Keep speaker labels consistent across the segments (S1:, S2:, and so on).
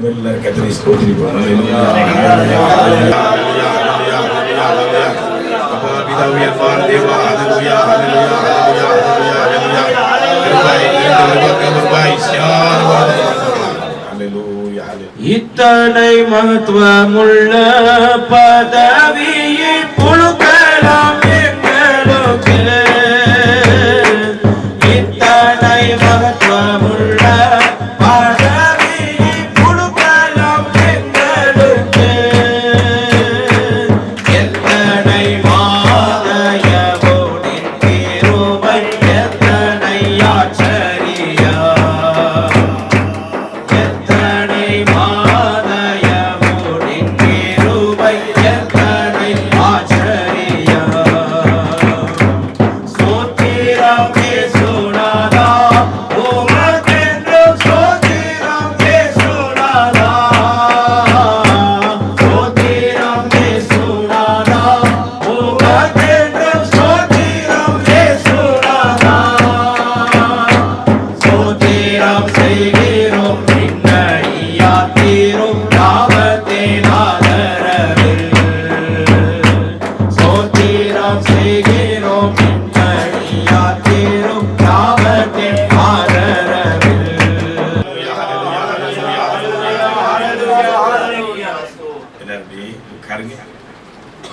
S1: எல்லாரும் கர்த்தரை ஸ்தோத்திரிப்போம்.
S2: இத்தனை மகத்துவமுள்ள பதவியை புழுக்கலாம் எங்களுக்கு. இத்தனை மகத்துவமுள்ள பதவியை புழுக்கலாம் எங்களுக்கு. எத்தனை மாதயவோடின் கிருபை, எத்தனை ஆச்சரியம்.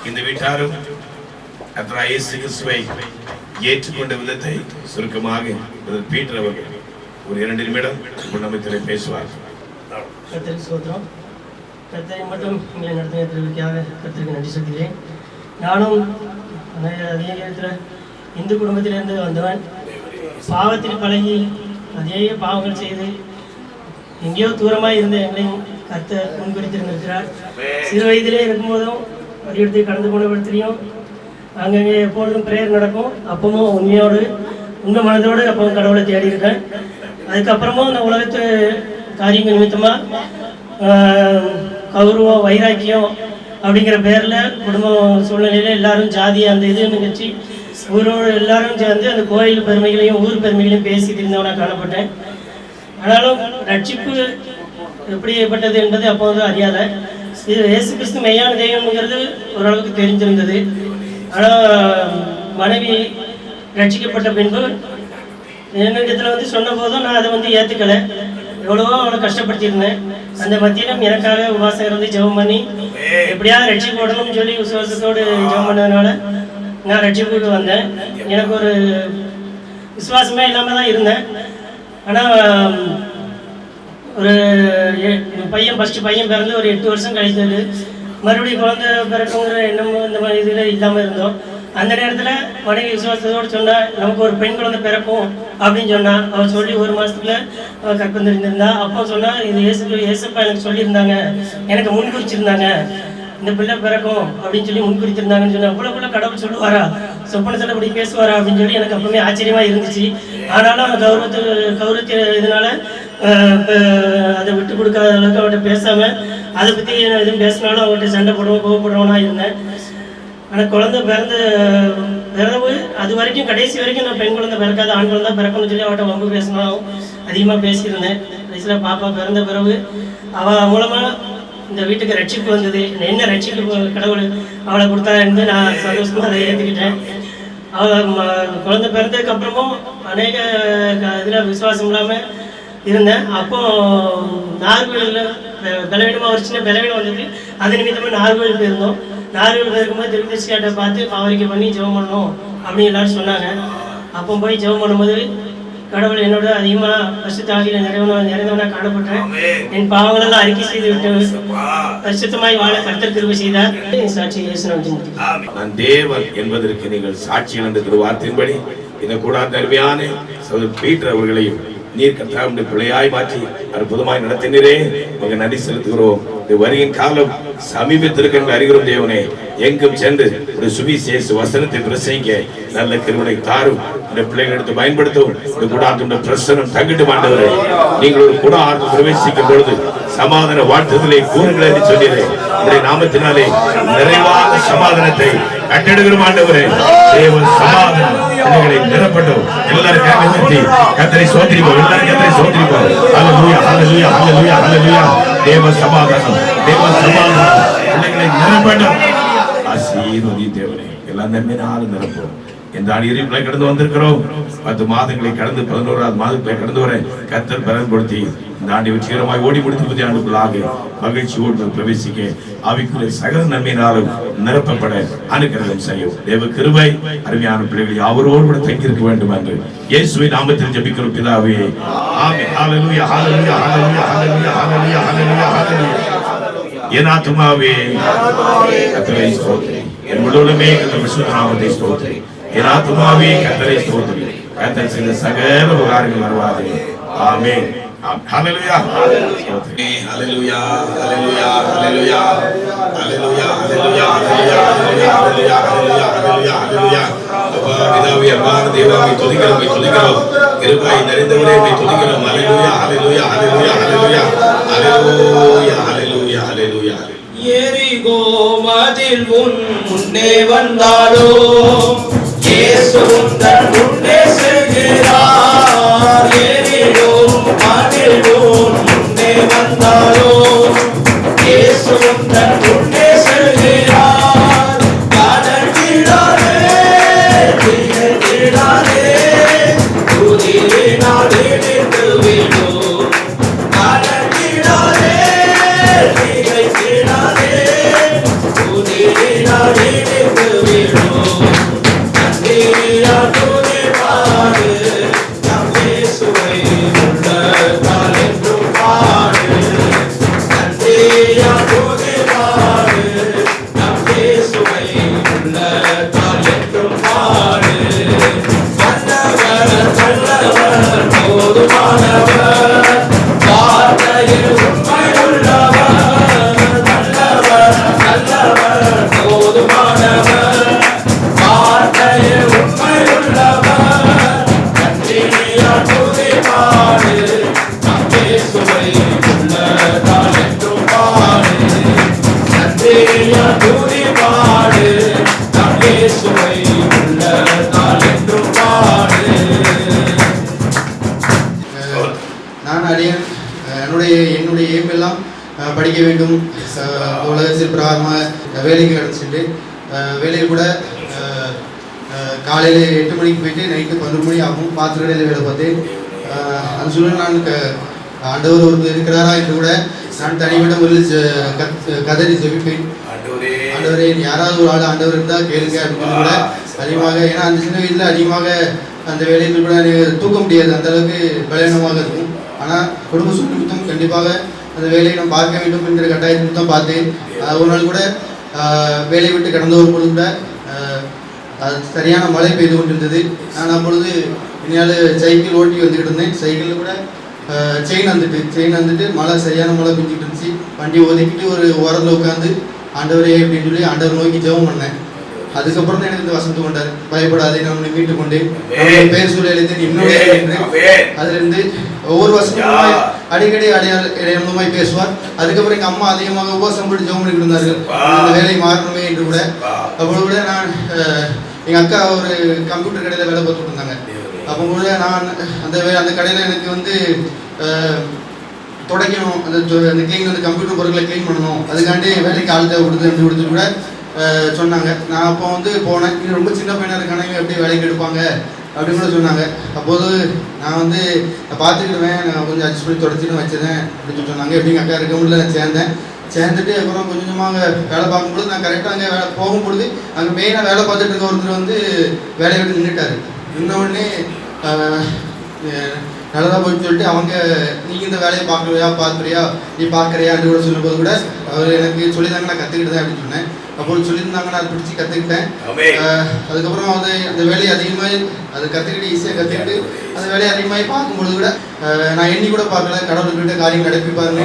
S1: இந்த வீட்டாரும் கர்த்தராகிய இயேசு கிறிஸ்துவை ஏற்றுக்கொண்ட விதத்தை சுருக்கமாக பீட்டர் அவர்கள் ஒரு 2 நிமிடம் நம்மிடத்தில் பேசுவார்.
S3: கர்த்தருக்கு ஸ்தோத்திரம். கர்த்தரை மட்டும் எங்களை நடத்தினதற்காக கர்த்தருக்கு நன்றி சொல்கிறேன். நானும் அதே நேரத்தில் இந்து குடும்பத்திலிருந்து வந்தவன். பாவத்தில் பழகி அதே பாவங்கள் செய்து எங்கேயோ தூரமாக இருந்த எங்களையும் கர்த்தர் முன்குறித்திருந்திருக்கிறார். சிறு வயதிலே இருக்கும்போதும் ஒரு இடத்தை கடந்து போன இடத்துலையும் அங்கங்கே எப்பொழுதும் பிரேயர் நடக்கும். அப்பவும் உண்மை மனதோடு அப்பவும் கடவுளை தேடி இருக்கேன். அதுக்கப்புறமும் அந்த உலகத்து காரியங்கள் நிமித்தமாக கௌரவம் வைராக்கியம் அப்படிங்கிற பேரில் குடும்ப சூழ்நிலையில் எல்லாரும் ஜாதி அந்த இது நிகழ்ச்சி ஊரோடு எல்லாரும் சேர்ந்து அந்த கோயில் பெருமைகளையும் ஊர் பெருமைகளையும் பேசி தெரிந்தவனாக காணப்பட்டேன். ஆனாலும் ரட்சிப்பு எப்படிப்பட்டது என்பது அப்போது அறியாத. இது இயேசு கிறிஸ்து மெய்யான தெய்வம்ங்கிறது ஓரளவுக்கு தெரிஞ்சிருந்தது. ஆனால் மனைவி ரட்சிக்கப்பட்ட பின்பு என்னிடத்தில் சொன்ன போதும் நான் அதை ஏற்றுக்கலை. எவ்வளவோ அவளை கஷ்டப்படுத்தியிருந்தேன். அந்த மத்தியிலும் எனக்காக உபாசம் இருந்து ஜெபம் பண்ணி எப்படியாவது ரட்சிப்பு போடணும்னு சொல்லி விசுவாசத்தோடு ஜெபம் பண்ணதுனால நான் ரட்சிப்புக்கு வந்தேன். எனக்கு ஒரு விசுவாசமே இல்லாமல் தான் இருந்தேன். ஆனால் ஒரு ஃபஸ்ட்டு பையன் பிறந்து ஒரு 8 வருஷம் கழித்தது. மறுபடியும் குழந்தை பிறக்குங்கிற எண்ணமும் இந்த மாதிரி இதில் இல்லாமல் இருந்தோம். அந்த நேரத்தில் மனைவி விசுவாசத்தோடு சொன்னால் நமக்கு ஒரு பெண் குழந்தை பிறக்கும் அப்படின்னு சொன்னான். அவள் சொல்லி 1 மாதத்துக்குள்ள கற்பம் தெரிஞ்சிருந்தா. அப்போ சொன்னால் இது ஏசப்பா எனக்கு சொல்லியிருந்தாங்க, எனக்கு முன்குறிச்சிருந்தாங்க, இந்த பிள்ளை பிறக்கும் அப்படின்னு சொல்லி முன்குறித்திருந்தாங்கன்னு சொன்னால் அவ்வளோக்குள்ள கடவுள் சொல்லுவாரா, சொப்பனத்தில் அப்படி பேசுவாரா அப்படின்னு சொல்லி எனக்கு அப்பவுமே ஆச்சரியமாக இருந்துச்சு. ஆனாலும் அந்த கௌரவத்தை இதனால அதை விட்டு கொடுக்காத அளவுக்கு அவர்கிட்ட பேசாமல் அதை பற்றி எதுவும் பேசினாலும் அவங்கள்ட்ட சண்டை போடுவோம் கோவப்படுறவனா இருந்தேன். ஆனால் குழந்தை பிறவு அது வரைக்கும் கடைசி வரைக்கும் நான் பெண் குழந்தை பிறக்காத ஆண் குழந்தை பிறக்கணும்னு சொல்லி அவட்ட வம்பு பேசினாலும் அதிகமாக பேசியிருந்தேன். கடைசியில் பாப்பா பிறந்த பிறகு அவள் மூலமாக இந்த வீட்டுக்கு ரட்சிப்பு வந்தது. என்ன ரட்சிப்பு கடவுள் அவளை கொடுத்தான்னு நான் சந்தோஷமாக அதை ஏற்றுக்கிட்டேன். அவள் குழந்தை பிறந்ததுக்கு அப்புறமும் அநேக இதில் விசுவாசம் இல்லாமல் இருந்தேன். அப்போ நார்கோயிலில் பலவீனமாக ஒரு சின்ன பலவீனம் வந்தது. அது நிமித்தமாக நார்கோயில் போயிருந்தோம். நார்கோயில் போயிருக்கும்போது திருப்பதியாட்ட பார்த்து பாவரிக்கை பண்ணி ஜெபம் பண்ணணும் அப்படின்னு எல்லாரும் சொன்னாங்க. அப்போ போய் ஜெபம் பண்ணும்போது கடவுள் என்னோட அதிகமாக பரிசுத்தாவியில் நிறைந்தவனாக காணப்பட்டேன். என் பாவங்களெல்லாம் அறிக்கை செய்து விட்டு பரிசுத்தமாய் வாழ கர்த்தர் கிருபை செய்தார். சாட்சி
S1: நான் தேவன் என்பதற்கு நீங்கள் சாட்சி என்ற வார்த்தையின்படி இந்த கூடாத அருமையான சகோதரர் பீட்டர் அவர்களையும் நீர் கர்த்தாவுடைய பிள்ளையாய் மாற்றி அற்புதமாய் நடத்தினரே உங்க நன்றி செலுத்துகிறோம். இந்த வருகின் காலம் சமீபத்திற்கு அறிகிறோம். தேவனே, எங்கும் சென்று ஒரு சுவிசேஷ வசனத்தை பிரசங்கிக்க நல்ல கிருபை தாரும். இந்த பிள்ளைகள் எடுத்து பயன்படுத்தும். இந்த கூடாரத்துடைய பிரசனம் தங்கிட்டு மாண்டவரே, நீங்கள் ஒரு கூடாரத்தில் பிரவேசிக்கும் பொழுது சமாதான வாழ்த்துதலை கூறுங்கள் என்று சொன்னீரேன். உடைய நாமத்தினாலே நிறைவான சமாதானத்தை கட்டெடுக்கிறோம் ஆண்டவரே. தேவன் சமாதானம் நிரப்பட்டும். எல்லாரும் கர்த்தரை சோதரிப்போம். எல்லாரும் கர்த்தரை சோதரிப்போம். ஹல்லேலூயா, ஹல்லேலூயா, ஹல்லேலூயா, ஹல்லேலூயா. தேவ சமாதானம், தேவ சமாதானம் பிள்ளைகளை நிரப்பட்டும். ஆசீர்வதி தேவனே, எல்லாம் நன்மையினாலும் நிரப்பும். இந்த அடிப்படை கடந்து வந்திருக்கிறோம். 10 மாதங்களை கடந்து 11வது மாதங்களை கடந்து வர கர்த்தர் பலன் கொடுத்தி இந்த ஆண்டு வெற்றிகரமாய் ஓடி முடித்து 10 ஆண்டுகளாக மகிழ்ச்சியோடு பிரவேசிக்க ஆவிக்குரிய சகல நன்மையினாலும் நிரப்பப்பட அனுக்கிரகம் செய்யும். தேவ கிருபை அருமையான பிள்ளைகள் யாவரோடு கூட தங்கியிருக்க வேண்டும் என்று இயேசுவின் நாமத்தில் ஜெபிக்கிறோம் பிதாவே. ஆமென். ஹல்லேலூயா, ஹல்லேலூயா, ஹல்லேலூயா, ஹல்லேலூயா, ஹல்லேலூயா, ஹல்லேலூயா, ஹல்லேலூயா. என் ஆத்துமாவே கர்த்தரை ஸ்தோத்திரி, என் முழுவதுமே கர்த்தர் பரிசுத்த நாமத்தை ஸ்தோத்திரி. என் ஆத்துமாவே கர்த்தரை ஸ்தோத்திரி, கர்த்தர் செய்த சகல உபகாரங்கள் மறவாதே. ஆமென். ஹல்லேலூயா, ஹல்லேலூயா, ஹல்லேலூயா, ஹல்லேலூயா, ஹல்லேலூயா, ஹல்லேலூயா, ஹல்லேலூயா, ஹல்லேலூயா, ஹல்லேலூயா, ஹல்லேலூயா. அப்பா பிதாவே, அன்பான தேவனை துதிக்கிறோம், துதிக்கிறோம். கிருபை நிறைந்தவரே துதிக்கிறோம். ஹல்லேலூயா, ஹல்லேலூயா, ஹல்லேலூயா, ஹல்லேலூயா, ஹல்லேலூயா, ஹல்லேலூயா, ஹல்லேலூயா.
S2: எரிகோ மதில் முன்னே வந்தாலோ இயேசு உந்தன் முன்னே செல்கிறார். எரிகோ மதில் முன்னே வந்தாலோ இயேசு உந்தன் முன்னே செல்கிறார். கடந்திடாதே, திகழ்ந்திடாதே, துதியினாலே நின்று விடும். கடந்திடாதே, திகைத்திடாதே, துதியினாலே நின்று விடும். நன்றியா துதி பாடு, நம் இயேசுவை உள்ளத்தால் என்றும் பாடு. நன்றியா துதி பாடு, நம் இயேசுவை உள்ளத்தால் என்றும் பாடு. வல்லவர், வல்லவர், போதுமானவர், வார்த்தையில் உண்மை உள்ளவர். நல்லவர், நல்லவர், போதுமானவர், வார்த்தையில் உண்மை உள்ளவர். நன்றியா துதி பாடு, நம் இயேசுவை உள்ளத்தால் என்றும் பாடு. நன்றியா துதி பாடு, நம் இயேசுவை உள்ளத்தால் என்றும் பாடு.
S4: நான் அடியேன் என்னுடைய எய்ம் எல்லாம் படிக்க வேண்டும். உலகத்தில் பிரகாரமாக வேலைக்கு கிடச்சிட்டு வேலையில் கூட காலையில் 8 மணிக்கு போயிட்டு நைட்டு 11 மணி ஆகும். பாத்திரக்கடையில் வேலை பார்த்தேன். அந்த சூழல் நான் ஆண்டவர் ஒருத்தர் இருக்கிறாரா என்று கூட நான் தனிப்பட்ட முறையில் கதறி ஜெபிப்பேன். ஆண்டவரே, யாராவது ஒரு ஆள் ஆண்டவர் இருந்தால் கேளுங்க அப்படின்னு கூட அதிகமாக, ஏன்னா அந்த சின்ன வயதில் அதிகமாக அந்த வேலையில் கூட தூக்க முடியாது, அந்த அளவுக்கு பலவீனமாக இருக்கும். ஆனால் குடும்ப சுற்றுமுத்தம் கண்டிப்பாக அந்த வேலையை நான் பார்க்க வேண்டும் என்கிற கட்டாயத்தில் தான் பார்த்தேன். ஒரு நாள் கூட வேலையை விட்டு கடந்த ஒரு பொழுது கூட சரியான மழை பெய்து கொண்டிருந்தது. நான் அப்பொழுது என்னால் சைக்கிள் ஓட்டி வந்துக்கிட்டு இருந்தேன். சைக்கிளில் கூட செயின் வந்துட்டு மழை சரியான மழை பெஞ்சிக்கிட்டு இருந்துச்சு. வண்டி ஒதுக்கிட்டு ஒரு ஓரத்தில் உட்காந்து ஆண்டவரே அப்படின்னு சொல்லி ஆண்டவர் நோக்கி ஜெபம் பண்ணேன். அதுக்கப்புறம் தான் எனக்கு இந்த வசந்தம் கொண்டார். பயப்படாதே, நான் உன்னை மீட்டு கொண்டேன், பேர் சொல்ல எழுதி இன்னொரு. அதுலேருந்து ஒவ்வொரு வருஷமும் அடிக்கடி இடையமாய் பேசுவார். அதுக்கப்புறம் எங்கள் அம்மா அதிகமாக உபவாசம் போட்டு ஜெபம் பண்ணி இருந்தார்கள், இந்த வேலை மாறணுமே என்று கூட. அப்பொழுது கூட நான் எங்கள் அக்கா ஒரு கம்ப்யூட்டர் கடையில் வேலை பார்த்துட்டு இருந்தாங்க. அப்போ கூட நான் அந்த கடையில் எனக்கு துடைக்கணும், அந்த க்ளீன், அந்த கம்ப்யூட்டர் பொருட்களை க்ளீன் பண்ணணும், அதுக்காண்டி வேலைக்கு ஆள் தேவைப்படுது என்று கொடுத்து கூட சொன்னாங்க. நான் அப்போ போனேன். இது ரொம்ப சின்ன பையனாக இருக்கானே, எப்படி வேலைக்கு எடுப்பாங்க அப்படின்னு கூட சொன்னாங்க. அப்போது நான் பார்த்துக்கிடுவேன், நான் கொஞ்சம் அட்ஜஸ்ட் பண்ணி தொடச்சின்னு வச்சுருந்தேன் அப்படின்னு சொன்னாங்க. எப்படிங்க அக்கா இருக்க முடியல, நான் சேர்ந்துட்டு அப்புறம் கொஞ்சமாக வேலை பார்க்கும்பொழுது நான் கரெக்டாக அங்கே போகும்பொழுது அங்கே மெயினாக வேலை பார்த்துட்டு இருக்க ஒருத்தர் வேலையை விட்டு நின்றுட்டார். இன்னொன்னே நல்லதாக போயின்னு சொல்லிட்டு அவங்க, நீங்கள் இந்த வேலையை பார்க்குறியா நீ பார்க்குறியான்னு கூட சொல்லும்போது கூட அவர் எனக்கு சொல்லியிருந்தாங்க, நான் கற்றுக்கிட்டேன் அப்படின்னு சொன்னேன். அப்போது சொல்லியிருந்தாங்க, நான் பிடிச்சி கற்றுக்கிட்டேன். அதுக்கப்புறம் அந்த வேலையை அதிகமாக கற்றுக்கிட்டு ஈஸியாக கற்றுக்கிட்டு அந்த வேலையை அதிகமாக பார்க்கும்பொழுது கூட நான் எண்ணி கூட பார்க்கல, கடவுள்கிட்ட காரியம் நடப்பி பாருங்க.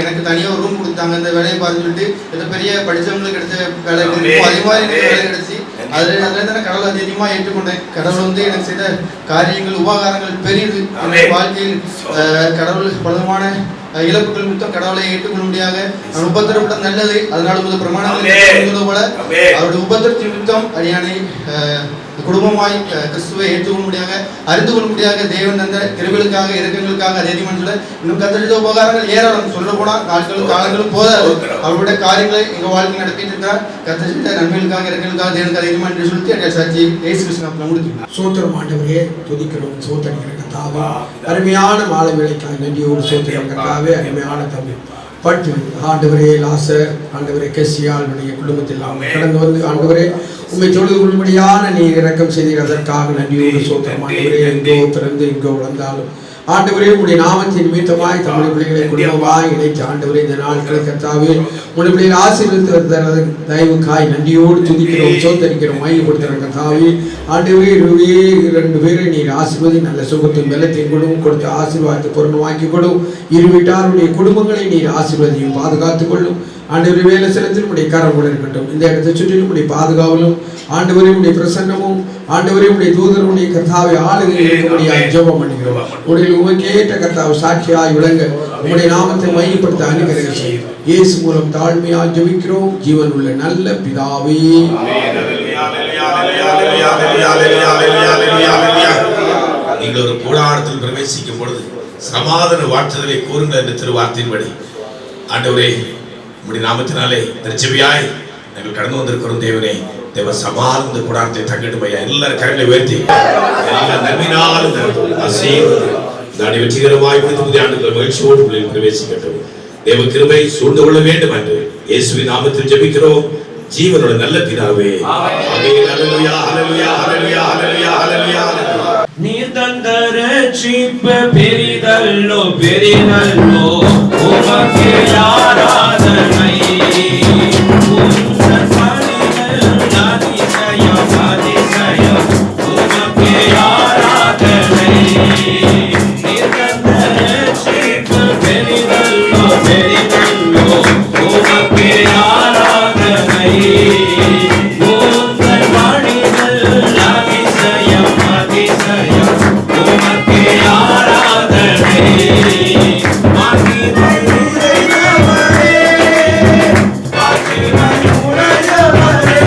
S4: எனக்கு தனியாக ஒரு ரூம் கொடுத்தாங்க, அந்த வேலையை பார்த்து சொல்லிட்டு ஏதோ பெரிய படித்தவங்களுக்கு கிடைச்ச வேலை அதே மாதிரி எனக்கு வேலை கிடைச்சி அதுலேருந்து நான் கடவுளை அதிகமாக ஏற்றுக்கொண்டேன். கடவுள் எனக்கு செய்த காரியங்கள் உபகாரங்கள் பெரியது. வாழ்க்கையில் கடவுள் பலமான இழப்புகள் மித்தம் கடவுளை ஏற்றுக்கொள்ள முடியாத நான் உபத்திரப்பட்ட நல்லது, அதனால பிரமாணங்கள் போல அவருடைய உபத்திரத்தின் மித்தம் அடியானை குடும்பமாய் கிறிஸ்துவை ஏற்றுக்கொள்ளும்படியாக அறிந்து கொள்ளும்படியாக தேவன் தந்த கிருபைகளுக்காக இரக்கங்களுக்காக அதே சொல்ல இன்னும் கத்தரித்த உபகாரங்கள் ஏராளம் சொல்ல போனால் காலங்களும் போதாது. அவருடைய காரியங்களை எங்கள் வாழ்க்கையில் நடத்திட்டு இருக்கிறார். கத்தரித்த நன்மைகளுக்காக இரக்கங்களுக்காக தேவனுக்கு அதே என்று சொல்லி என்னுடைய சாட்சி இயேசு கிறிஸ்துவின் முடித்து
S5: சோத்திரம் ஆண்டவரே, துதிக்கிறோம், சோத்தரிக்கிற கர்த்தாவே, அருமையான மாலை வேளைக்காக நன்றியோடு சோத்திரம் கர்த்தாவே. அருமையான தம்பி பட்டு ஆண்டவரே லாசர் ஆண்டவரே கெசியாளுடைய குடும்பத்தில் கடந்து வந்து ஆண்டவரே உண்மை தொழுது கொள்ளும்படியான நீர் இரக்கம் செய்தீர். அதற்காக நன்றியோடு சோத்திரம் ஆண்டவரே. எங்கோ பிறந்து எங்கோ வளர்ந்தாலும் ஆண்டவரே உடைய நாமத்தின் நிமித்தமாய் தமிழ் பிள்ளைகளை குடும்பமாய் இணைத்து ஆண்டவரே இந்த நாட்களை கர்த்தாவே உடைய பிள்ளைகளை ஆசீர்வதித்து தயவுக்காய் நன்றியோடு துதிக்கிறோம், சோத்தரிக்கிறோம், மையப்படுத்துகிற கர்த்தாவே. ஆண்டவரே 2 பேரை நீர் ஆசீர்வதி, நல்ல சுகத்தையும் வெள்ளத்தையும் கொடுத்து ஆசீர்வாதத்தை பூர்ணமாக்கி கொடும். இரு வீட்டாருடைய குடும்பங்களை நீர் ஆசீர்வதியும் பாதுகாத்துக் கொள்ளும். ஆண்டவரே வேலை செலுத்தில் உடைய கரங்கள் இருக்கட்டும். இந்த இடத்தை சுற்றிலும் உடைய பாதுகாவலும் ஆண்டவரே உடைய பிரசன்னமும் ஆண்டவரே உடைய தூதருடைய கர்த்தாவை ஆளுகை இருக்கும்படியாக ஜெபம் பண்ணுகிறோம். உடைய உமக்கேற்ற கர்த்தாவை சாட்சியாய் விளங்க உடைய நாமத்தை மையப்படுத்த அனுகிரகம் செய்யும். இயேசு மூலம் தாழ்மையாய் ஜெபிக்கிறோம் ஜீவன் உள்ள நல்ல பிதாவே.
S1: நீங்கள் ஒரு கூடாரத்தில் பிரவேசிக்கும் பொழுது சமாதான வாழ்த்துதலை கூறுங்கள் என்று திருவார்த்தையின்படி ஆண்டவரே உம்முடைய நாமத்தினாலே திருச்செவியாய் நாங்கள் கடந்து வந்திருக்கிறோம். தேவனே தேவ சமாதான இந்த கூடாரத்தை தங்கிடுமையா எல்லாரும் கரங்களை உயர்த்தி எல்லா நன்மையினாலும் நாடி வெற்றிகரமாய் புதிய ஆண்டுகள் மகிழ்ச்சியோடு பிள்ளைகள் பிரவேசிக்கட்டும். தேவ கிருபை சூழ்ந்து கொள்ள வேண்டும் என்று இயேசுவின் நாமத்தில் ஜெபிக்கிறோம் ஜீவனோட நல்ல பிதாவே. ஆமென். ஹல்லேலூயா ஹல்லேலூயா ஹல்லேலூயா ஹல்லேலூயா ஹல்லேலூயா.
S2: நீர் தந்த ரட்சிப்பு பெரிதல்லோ பெரிதல்லோ உமக்கே ஆராதனை. உந்தன் பணிகள் அதிசயம் அதிசயம் உமக்கே ஆராதனை. நீர் தந்த ரட்சிப்பு பெரிதல்லோ பெரிதல்லோ உமக்கே ஆராதனை. உந்தன் பணிகள் அதிசயம் அதிசயம் உமக்கே ஆராதனை. மகிமை நிறைந்தவரே, மகிமை உடையவரே,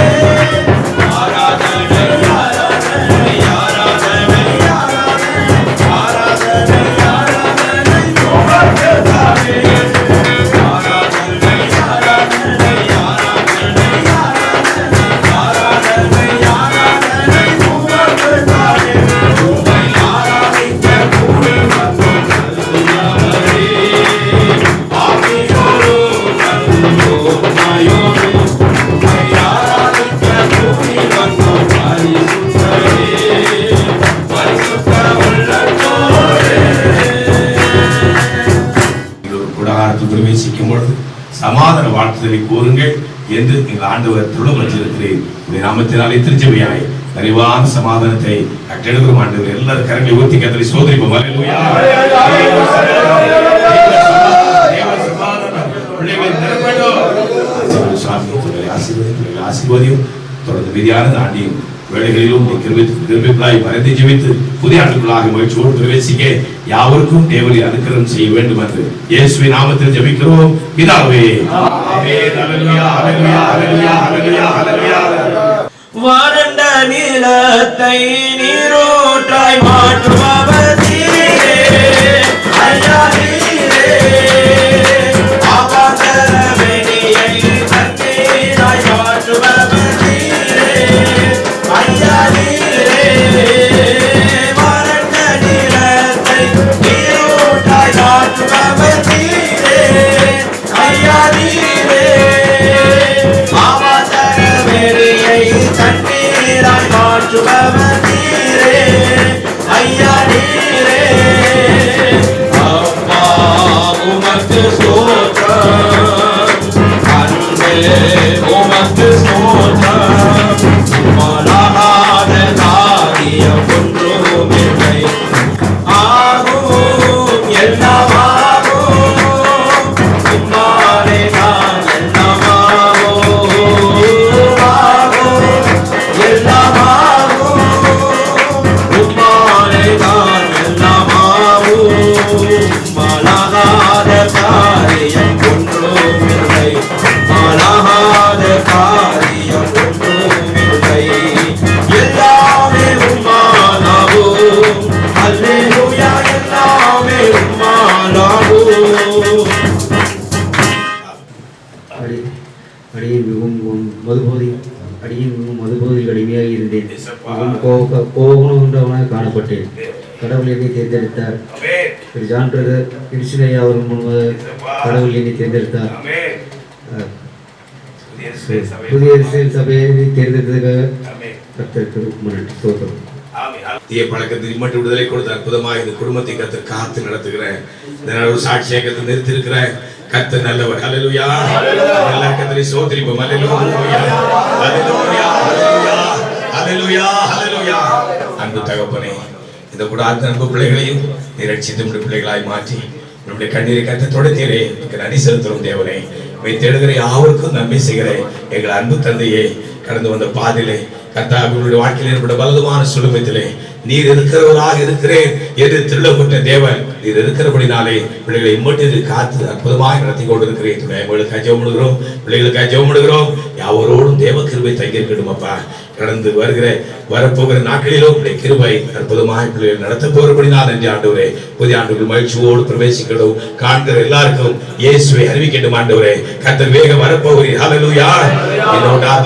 S2: ஆராதனை ஆராதனை ஆராதனை ஆராதனை ஆராதனை ஆராதனை உமக்குத்தானே. ஆராதனை ஆராதனை ஆராதனை ஆராதனை ஆராதனை உமக்குத்தானே. உம்மை ஆராதிக்க கூடி வந்தோம் நல்லவரே. ஆவியோடு வந்தோம் மாயோடு. உம்மை ஆராதிக்க கூடி வந்தோம் பரிசுத்தரே. பரிசுத்த உள்ளத்தோரே.
S1: கூடாரத்தில் பிரவேசிக்கும் பொழுது சமாதான வாழ்த்துதலை கூறுங்கள் என்று எங்கள் ஆண்டவர் திருளமற்றிருக்கிறேன். உடைய நாமத்தினாலே திருச்சபையாய் நிறைவான சமாதானத்தை கட்டெடுக்கும் ஆண்டவர் எல்லாரும் கரங்களை ஊத்தி கத்தரை சோதரிப்போம். ஹல்லேலூயா. ஆசீர்வாதியும் தொடர்ந்து விதியான ஆண்டியும் வேலைகளிலும் கிருபைகளாய் மறைந்து ஜெபித்து புதிய ஆண்டுகளாக மகிழ்ச்சியோடு பிரவேசிக்க யாவருக்கும் தேவனை அனுக்கிரகம் செய்ய வேண்டும் என்று இயேசுவின் நாமத்தில் ஜெபிக்கிறோம் பிதாவே. ஆமென். ஹல்லேலூயா ஹல்லேலூயா ஹல்லேலூயா ஹல்லேலூயா ஹல்லேலூயா.
S2: வறண்ட நிலத்தை நீரோட்டாய் மாற்றுபவர் நீரே. ஐயா நீரே. ஆகாச வெளியை தண்ணீராய் மாற்றுபவர் நீரே. ஐயா நீரே. வறண்ட நிலத்தை நீரோட்டாய் மாற்றுபவர் நீரே. ஐயா நீரே. ஆகாச வெளியை தண்ணீராய் மாற்றுபவர் நீரே. ஐயா
S6: ரட்சிக்கப்பட்டேன். கடவுள் என்னை தேர்ந்தெடுத்தார். திரு ஜான் பிரதர் கிருஷ்ணய்யா அவர்கள் மூலமாக கடவுள் என்னை தேர்ந்தெடுத்தார். புதிய அரசியல் சபையை தேர்ந்தெடுத்ததுக்காக கர்த்தருக்கு நன்றி ஸ்தோத்திரம்.
S1: தீய பழக்கத்துக்கு மட்டும் விடுதலை கொடுத்த அற்புதமாக இந்த குடும்பத்தை கர்த்தர் காத்து நடத்துகிறேன். ஒரு சாட்சியை கர்த்தர் நிறுத்திருக்கிறேன். கர்த்தர் நல்லவர். ஹல்லேலூயா. எல்லா கர்த்தரை ஸ்தோத்திரிப்போம். ஹல்லேலூயா. ஹல்லேலூயா. ஹல்லேலூயா. ஹல்லேலூயா. அன்பு தகப்பனே, இந்த கூட அன்பு பிள்ளைகளையும் நீ ரட்சித்து உடைய பிள்ளைகளாய் மாற்றி உன்னுடைய கண்ணீரை கர்த்தர் தொடர்ந்தீரே. நன்றி செலுத்தும் தேவனே. தேடுகிற யாவருக்கும் நன்மை செய்கிறேன். எங்கள் அன்பு தந்தையே, கடந்து வந்த பாதிலே கர்த்தாவினுடைய வாழ்க்கையில் ஏற்பட்ட பலமான சுலுமத்திலே நீர் இருக்கிறவராக இருக்கிறேன் என்று திருடப்பட்ட தேவன் நீர் இருக்கிறபடினாலே பிள்ளைகளை இம்மட்டு காத்து அற்புதமாக நடத்தி கொண்டிருக்கிறேன். எங்களுக்கு ஜெபமிடுகிறோம், பிள்ளைகளுக்கு ஜெபமிடுகிறோம். யாவரோடும் தேவ கிருபை தங்கியிருக்கணும் அப்பா. கடந்து வருகிற வரப்போகிற நாட்களிலும் கிருபை அற்புதமாக பிள்ளைகள் நடத்த போகிறபடினால் நன்றி ஆண்டவரே. புதிய ஆண்டுகள் மகிழ்ச்சியோடு பிரவேசிக்கணும். காண்கிற எல்லாருக்கும் இயேசுவை அறிவிக்கட்டும் ஆண்டவரே. கர்த்தர் வேக வரப்போகிறீர். ஹல்லேலூயா.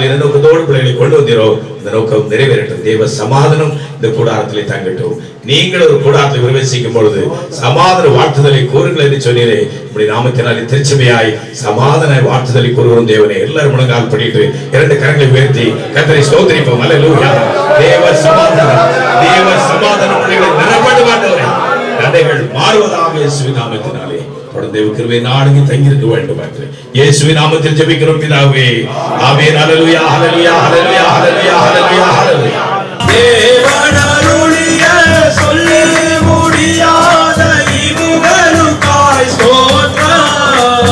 S1: இந்த நோக்கத்தோடு பிள்ளைகளை கொண்டு வந்தீரோ இந்த நோக்கம் நிறைவேறட்டும். தேவ சமாதானம் இந்த கூடாரத்திலே தங்கட்டும். நீங்கள் ஒரு கூடாரத்தில் பிரவேசிக்கும் பொழுது சமாதான வாழ்த்துதலை கூறுங்கள் என்று சொன்னீரே. இப்படி நாமத்தினாலே திருச்சபையாய் சமாதான வாழ்த்துதலை கூறுகிறோம் தேவனே. எல்லாரும் முழங்கால் படிட்டு இரண்டு கரங்களை உயர்த்தி கர்த்தரை ஸ்தோத்திரிப்போம். ஹல்லேலூயா. தேவ சமாதானம், தேவ சமாதானம் பிள்ளைகளை நிரப்பட்டும் ஆண்டவரே. தடைகள் மாறுவதாக இயேசுவின் நாமத்தினாலே. தொடர்ந்து கிருபை நாடுங்க தங்கியிருக்க வேண்டும் என்று இயேசுவின் நாமத்தில் ஜெபிக்கிறோம் பிதாவே. ஆமென். ஹல்லேலூயா. ஹல்லேலூயா. ஹல்லேலூயா. ஹல்லேலூயா. ஹல்லேலூயா. ஹல்லேலூயா.
S2: தேவனருளிய சொல்லி முடியாத இவுகளுக்காய் ஸ்தோத்திரம்.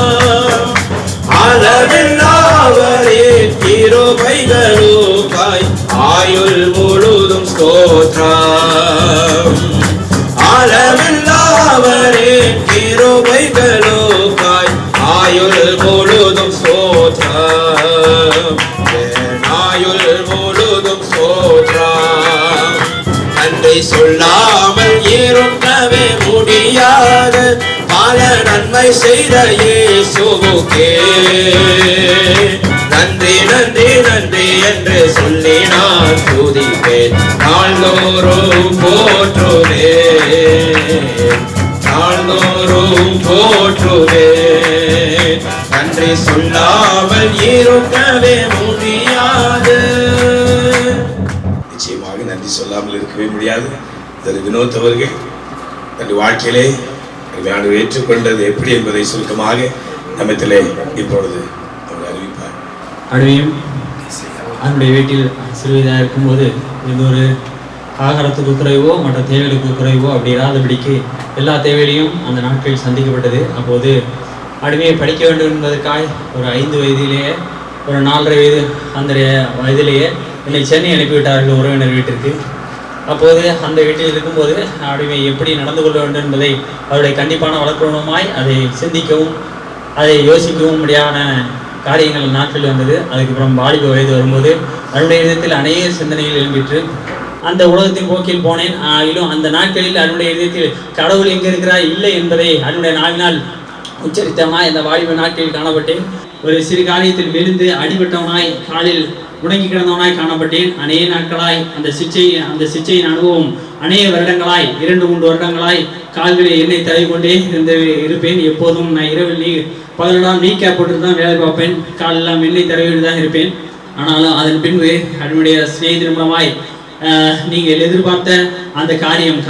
S2: அளவில்லாதவரின் கிருபைகளுக்காய் ஆயுள் முழுதும் ஸ்தோத்திரம். அளவில்லாதவரின் கிருபைகளுக்காய் ஆயுள் முழுதும் ஸ்தோத்திரம். ஆயுள் முழுதும் ஸ்தோத்திரம். நன்றி சொல்லாமல் இருக்கவே முடியாது பல நன்மை செய்த இயேசுவுக்கே நன்றி நன்றி நன்றி என்று சொல்லி நான் துதிப்பேன். நாள்தோறும் போற்றுவேன், நாள்தோறும் போற்றுவேன். நன்றி சொல்லாமல் இருக்கவே முடியாது.
S1: நிச்சயமாக நன்றி சொல்லாமல் இருக்கவே முடியாது. திரு வினோத் அவர்கள் தன் வாழ்க்கையிலே ஆண்டு ஏற்றுக்கொண்டது எப்படி என்பதை சுருக்கமாக நம்மத்திலே இப்பொழுது அவர் அறிவிப்பார்.
S7: அடையும் அவனுடைய வீட்டில் சிறுவயதாக இருக்கும்போது எந்த ஒரு ஆகாரத்துக்கு குறைவோ மற்ற தேவைகளுக்கு குறைவோ அப்படி இராதபடிக்கு எல்லா தேவைகளையும் அந்த நாட்களில் சந்திக்கப்பட்டது. அப்போது அடிமையை படிக்க வேண்டும் என்பதற்காக ஒரு 5 வயதிலேயே ஒரு 4.5 வயது அந்த வயதிலேயே என்னை சென்னை அனுப்பிவிட்டார்கள் உறவினர் வீட்டிற்கு. அப்போது அந்த வீட்டில் இருக்கும்போது அடிமை எப்படி நடந்து கொள்ள வேண்டும் என்பதை அவருடைய கண்டிப்பான வளர்க்கணுமாய் அதை சிந்திக்கவும் அதை யோசிக்கவும் முடியாத காரியங்கள் நாட்களில் வந்தது. அதுக்கப்புறம் வாலிப வயது வரும்போது அவருடைய இதயத்தில் அநேக சிந்தனைகள் எழும்பிற்று. அந்த உலகத்தின் போக்கில் போனேன். ஆகிலும் அந்த நாட்களில் அவருடைய இதயத்தில் கடவுள் எங்கே இருக்கிறார் இல்லை என்பதை அவருடைய நாவினால் உச்சரித்தவனாய் இந்த வாலிப நாட்களில் காணப்பட்டேன். ஒரு சிறு காரியத்தில் விழுந்து அடிபட்டவனாய் காலில் முடங்கி கிடந்தவனாய் காணப்பட்டேன். அநேக நாட்களாய் அந்த சிச்சையின் அனுபவம் அநேக வருடங்களாய் 2-3 வருடங்களாய் கால்களில் எண்ணெய் தடவி கொண்டே இருப்பேன். எப்போதும் நான் இரவில் பகலெல்லாம் நீக்கேப் போட்டு தான் வேலை பார்ப்பேன். காலெல்லாம் எண்ணெய் தடவிட்டு தான் இருப்பேன். ஆனாலும் அதன் பின்பு என்னுடைய சிநேகிதர் மூலமாய் நீங்கள் எதிர்பார்த்த அந்த காரியம்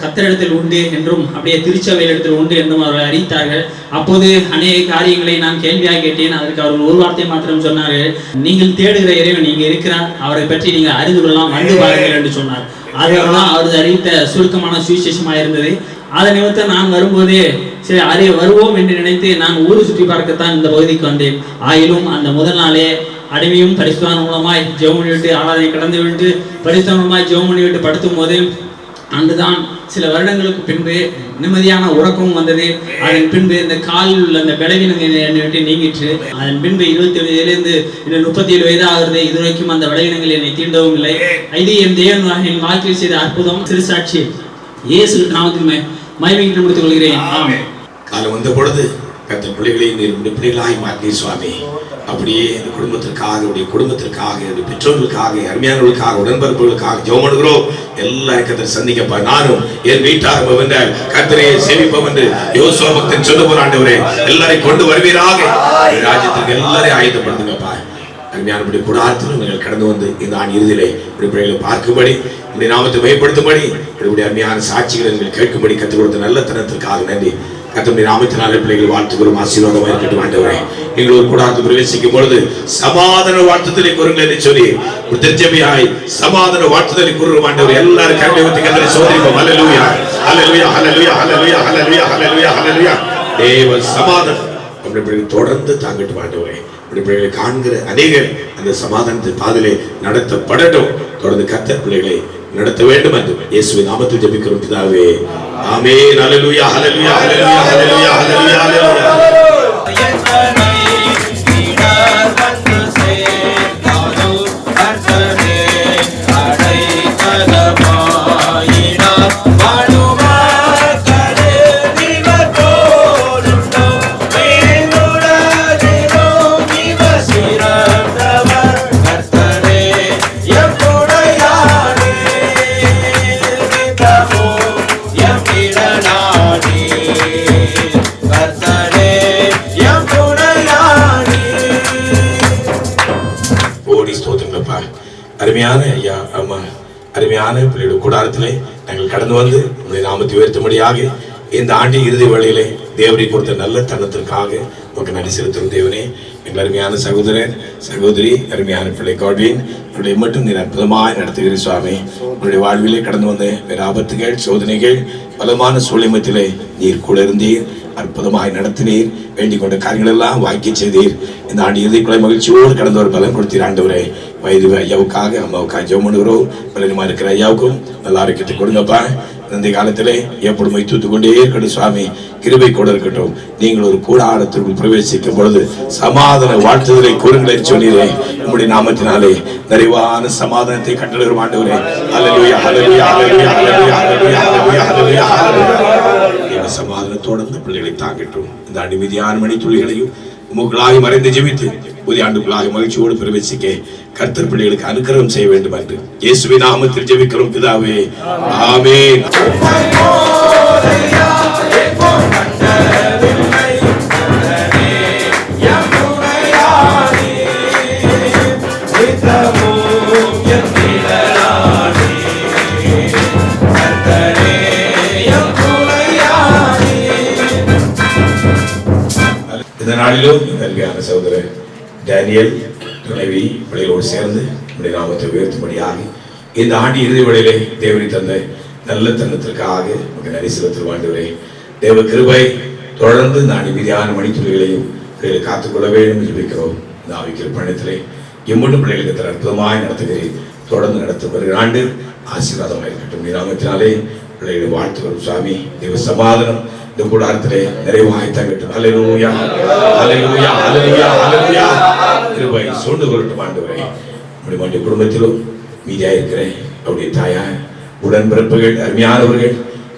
S7: கர்த்தரிடத்தில் உண்டு என்றும் அப்படியே திருச்சபையிடத்தில் உண்டு என்றும் அவர்கள் அறிவித்தார்கள். அப்போது அநேக காரியங்களை நான் கேள்வியாக கேட்டேன். அதற்கு அவர்கள் ஒரு வார்த்தை மாத்திரம் சொன்னார்கள், நீங்கள் தேடுகிற இறைவன் இங்கே இருக்கிறார், அவரை பற்றி நீங்கள் அறிந்து கொள்ளலாம், வந்து பாருங்கள் என்று சொன்னார். அதுதான் அவரது அறிவித்த சுருக்கமான சுவிசேஷமாக இருந்தது. அதை நிமித்தம் நான் வரும்போதே சரி வருவோம் என்று நினைத்து நான் ஊர் சுற்றி பார்க்கத்தான் இந்த பகுதிக்கு வந்தேன். ஆயிலும் அந்த முதல் நாளே அடிமையும் பரிசுத்தவான் மூலமாய் ஜெபம் விட்டு ஆராதனை கடந்து விட்டு பரிசுத்தவான் மூலமாய் ஜெபம் விட்டு படுத்தும் போது அன்றுதான் சில வருடங்களுக்கு பின்பு நிம்மதியான உறக்கமும் வந்தது. அதன் பின்பு இந்த காலில் உள்ள அந்த பலவீனங்கள் என்னை விட்டு நீங்கிற்று. அதன் பின்பு 27 வயதிலிருந்து இன்னும் 37 வயது ஆகிறது. இதுவரைக்கும் அந்த பலவீனங்கள் என்னை தீண்டவும் இல்லை. இது என் தேவன் என் வாழ்க்கையில் செய்த அற்புதம் திருசாட்சி. இயேசு நாமத்தில் மகிமையை முடித்துக் கொள்கிறேன். ஆமென்.
S1: காலம் வந்த பொழுது கர்த்தர் பிள்ளைகளை பிள்ளைகளாய் மாற்றி சுவாமி அப்படியே இந்த குடும்பத்திற்காக, உடைய குடும்பத்திற்காக, என்னுடைய பெற்றோர்களுக்காக, அருமையானவர்களுக்காக, உடன்பரப்புகளுக்காக ஜெபம் பண்ணுகிறோம். எல்லாரும் கர்த்தரை சந்திக்கப்பா. நானும் என் வீட்டாரும் என்ற கர்த்தரையை சேவிப்போம் என்று யோசுவா பக்தன் சொல்ல போற ஆண்டவரே, எல்லாரையும் கொண்டு வருவீராக. ராஜ்யத்திற்கு எல்லாரையும் ஆயத்தப்படுத்துங்கப்பா. அருமையானபடி கூடாரத்தில் நீங்கள் கடந்து வந்து இந்த ஆண்டு இறுதியிலே பிள்ளைகளை பார்க்கும்படி, உடைய நாமத்தை மேம்படுத்தும்படி, இப்படி அருமையான சாட்சிகளை நீங்கள் கேட்கும்படி கற்றுக் கொடுத்த நல்ல தனத்திற்காக நன்றி. கர்த்தருடைய நாமத்தினாலே பிள்ளைகள் வாழ்த்துகிறோம். ஆசீர்வாதமாக இருக்கட்டும் ஆண்டவரே. நீங்கள் ஒரு கூடாரத்தில் பிரவேசிக்கும் பொழுது சமாதான வாழ்த்துதலை கூறுங்கள் என்று சொல்லி திருச்சபையாய் சமாதான வாழ்த்துதலை கூறுகிறோம் ஆண்டவரே. எல்லாரும் கருணை ஊற்றி கர்த்தரை சோதரிப்போம். ஹல்லேலூயா, ஹல்லேலூயா, ஹல்லேலூயா, ஹல்லேலூயா, ஹல்லேலூயா, ஹல்லேலூயா, ஹல்லேலூயா. தேவ சமாதானம் நம்முடைய பிள்ளைகள் தொடர்ந்து தாங்கட்டும் ஆண்டவரே. நம்முடைய பிள்ளைகளை காண்கிற அநேகர் அந்த சமாதானத்தின் பாதையிலே நடத்தப்படட்டும். தொடர்ந்து கர்த்தர் பிள்ளைகளை நடத்த வேண்டும் என்று இயேசுவின் நாமத்தில் ஜெபிக்கிறோம் பிதாவே. ஆமென். ஹல்லேலூயா, ஹல்லேலூயா, ஹல்லேலூயா, ஹல்லேலூயா, ஹல்லேலூயா, ஹல்லேலூயா. அருமையான ஐயா அம்மா, அருமையான பிள்ளையோட கூடாரத்திலே நாங்கள் கடந்து வந்து உங்களுடைய நாமத்தை உயர்த்தும்படியாக இந்த ஆண்டின் இறுதி வேளையிலே தேவரை கொடுத்த நல்ல தருணத்திற்காக உங்களுக்கு நன்றி செலுத்தும் தேவனே. எங்கள் அருமையான சகோதரர் சகோதரி, அருமையான பிள்ளை காட்வின் உங்களுடைய மட்டும் நீர் அற்புதமாக நடத்துகிறீர் சுவாமி. உங்களுடைய வாழ்விலே கடந்து வந்த வேறு ஆபத்துகள், சோதனைகள், பலமான சூழ்நிலையிலே நீர் கூட இருந்தீர், அற்புதமாய் நடத்தினீர், வேண்டிக் கொண்ட காரியங்கள் எல்லாம் வாக்கி செய்தீர். இந்த ஆண்டு இறுதிக்குள்ளே மகிழ்ச்சியோடு கடந்த ஒரு பலன் கொடுத்தீர் ஆண்டவரே. வயது ஐயாவுக்காக, அம்மாவுக்காக ஜெபம் பண்ணுகிறோம். பலனுமா இருக்கிற ஐயாவுக்கும் நல்ல ஆரோக்கியத்தை கொடுங்கப்பா. இந்த காலத்திலே எப்பொழுதும் தூத்துக் கொண்டே இருக்கட்டும் சுவாமி. கிருபை கூட இருக்கட்டும். நீங்கள் ஒரு கூடாரத்திற்குள் பிரவேசிக்கும் பொழுது சமாதான வாழ்த்துதலை கூறுங்களை சொன்னீரே. உங்களுடைய நாமத்தினாலே நிறைவான சமாதானத்தை கட்டளையிடும் ஆண்டவரே. ஹல்லேலூயா, ஹல்லேலூயா, ஹல்லேலூயா, ஹல்லேலூயா, ஹல்லேலூயா, ஹல்லேலூயா, ஹல்லேலூயா. சமாதானத்தோடு இந்த பிள்ளைகளை தாங்கட்டும். இந்த அடிமதியான மணி துளிகளையும் உங்களுக்காக மறைந்து ஜெபித்து புதிய ஆண்டுகளாக மகிழ்ச்சியோடு பிரவேசிக்க கர்த்தர் பிள்ளைகளுக்கு அனுக்கிரகம் செய்ய வேண்டும் என்று இயேசுவின் நாமத்தில் ஜெபிக்கிறோம் பிதாவே. ஆமென். இந்த நாளிலும் அருமையான சகோதரர் டேனியல் துணைவி பிள்ளைகளோடு சேர்ந்து நம்முடைய நாமத்தை உயர்த்தும்படியாக இந்த ஆண்டு இறுதி வேளையிலே தேவனை தந்த நல்ல தருணத்திற்காக நமக்கு நன்றி செலுத்தும் ஆண்டவரே. தேவ கிருபை தொடர்ந்து இந்த அடிமதியான மணித்துளிகளையும் பிள்ளைகளை காத்துக்கொள்ள வேண்டும் என்று ஜெபிக்கிறோம். இந்த ஆவிக்கிற பயணத்திலே எம்மட்டும் பிள்ளைகளுக்கு தர அற்புதமாய் நடத்துகிறேன். தொடர்ந்து நடத்த வருகிற ஆண்டு ஆசீர்வாதமாக இருக்கட்டும். நீராமத்தினாலே பிள்ளைகளை வாழ்த்துக்கிறோம் சுவாமி. தேவ சமாதானம் இந்த கூடாரத்திலே நிறைவாய் தங்கட்டும். ஹல்லேலூயா, ஹல்லேலூயா, ஹல்லேலூயா, ஹல்லேலூயா. கிருபை சூழ்ந்து கொள்ளட்டும் ஆண்டவரே. நம்முடைய குடும்பத்திலும் மீதியா இருக்கிற அவருடைய தாயார், உடன்பிறப்புகள், அருமையானவர்கள்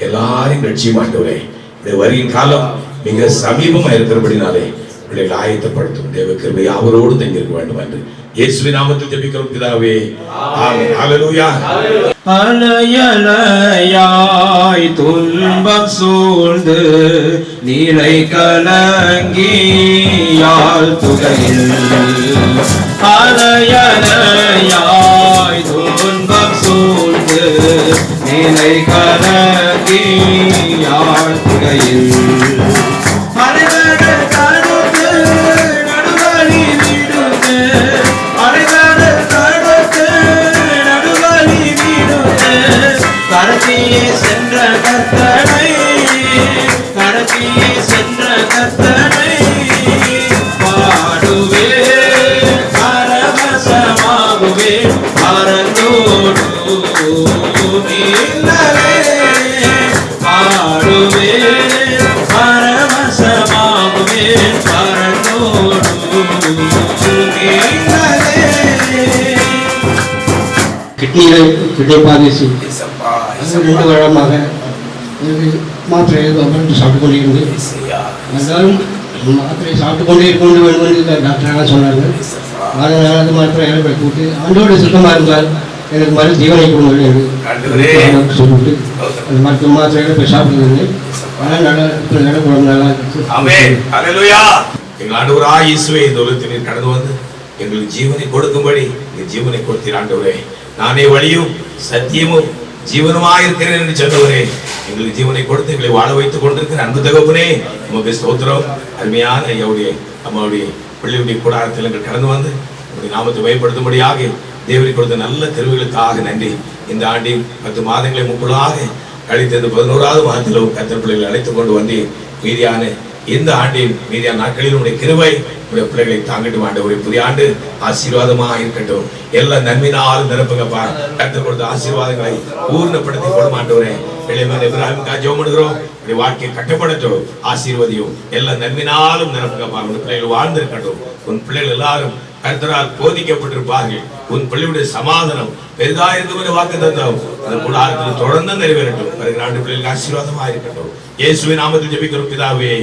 S1: எல்லாரையும் லட்சியம் ஆண்டவரே. இந்த வருகின் காலம் மிக சமீபமாக இருக்கிறபடினாலே பிள்ளைகளை ஆயத்தப்படுத்தும். தேவ கிருபை அவரோடு தங்கியிருக்க வேண்டும் என்று இயேசுவின் நாமத்தில் ஜெபிக்கிறோம் பிதாவே. ஆமென். ஹல்லேலூயா.
S2: அலையலையாய் துன்பம் சூழ்ந்து நீலை கலங்கியால் துகையில், அலையலையாய் துன்பம் சூழ்ந்து நீலை கலங்கியால் துகையில், கடத்தியே சென்ற கர்த்தனை, கடத்தியே சென்ற கர்த்தனை பாடுவே, பரவசமாகுவே, பரந்தோடு நீங்களே பாடுவே, பரவசமாகுவே, பரந்தோடு நீங்களே.
S5: கிட்னியில் கிடைப்பாதேசி 2 வருடமாக மாத்திரை சாப்பிட்டு கொண்டிருந்து எல்லாரும்
S8: மாத்திரை சாப்பிட்டு கொண்டே இருக்க வேண்டும் என்று டாக்டராக சொன்னார்கள். அதனால் அது மாத்திரை ஏற்படுத்தி விட்டு ஆண்டோடு சுத்தமாக இருந்தால் எனக்கு மறு ஜீவனை கொடுங்கள் என்று சொல்லிவிட்டு அந்த மருத்துவ மாத்திரைகளை போய் சாப்பிடுகிறேன். ஆனால் நடக்குடம் நல்லா
S1: எங்கள் ஆண்டவராய் இயேசுவே இந்த உலகத்தில் நீர் கடந்து வந்து எங்களுக்கு ஜீவனை கொடுக்கும்படி நீ ஜீவனை கொடுத்தீர் ஆண்டவரே. நானே வழியும் சத்தியமும் ஜீவனமாக இருக்கிறேன் என்று சொன்னவரே, எங்களுக்கு ஜீவனை கொடுத்து எங்களை வாழ வைத்துக் கொண்டிருக்கிற அன்பு தகப்பனே உமக்கு ஸ்தோத்திரம். அருமையான ஐயாவுடைய அம்மாவுடைய பிள்ளையுடைய கூடாரத்தில் எங்கள் கடந்து வந்து உங்களுடைய நாமத்தை பயன்படுத்தும்படியாக தேவனை கொடுத்த நல்ல தெருவுகளுக்காக நன்றி. இந்த ஆண்டின் 10 மாதங்களை முக்குள்ளாக கழித்து இந்த 11வது மாதத்திலும் கர்த்தர் பிள்ளைகளை அழைத்துக் கொண்டு வந்து மீதியான இந்த ஆண்டின் மீதியான நாட்களில் உடைய கிருபை உடைய பிள்ளைகளை தாங்கிட்டு ஆண்டவரே. புதிய ஆண்டு ஆசீர்வாதமாக இருக்கட்டும். எல்லா நன்மையினாலும் நிரப்புங்கப்பா. கர்த்தர் கொடுத்த ஆசீர்வாதங்களை பூர்ணப்படுத்தி கொள்ளும் ஆண்டவரே. இளைஞர் இப்ராஹிமுக்கா ஜெபம் பண்ணுகிறோம். உடைய வாழ்க்கையை கட்டப்படட்டும், ஆசீர்வதியும். எல்லா நன்மையினாலும் நிரப்புங்கப்பா. உன் பிள்ளைகள் வாழ்ந்திருக்கட்டும். உன் பிள்ளைகள் எல்லாரும் கர்த்தரால் போதிக்கப்பட்டிருப்பார்கள். உன் பிள்ளையுடைய சமாதானம் பெரிதா இருக்கும் வாக்கு தந்தம் அந்த கூடாரத்தில் தொடர்ந்து நிறைவேறட்டும். வருகிற ஆண்டு பிள்ளைகளுக்கு ஆசீர்வாதமாக இருக்கட்டும். இயேசுவின் நாமத்தில் ஜெபிக்கிறோம் பிதாவே.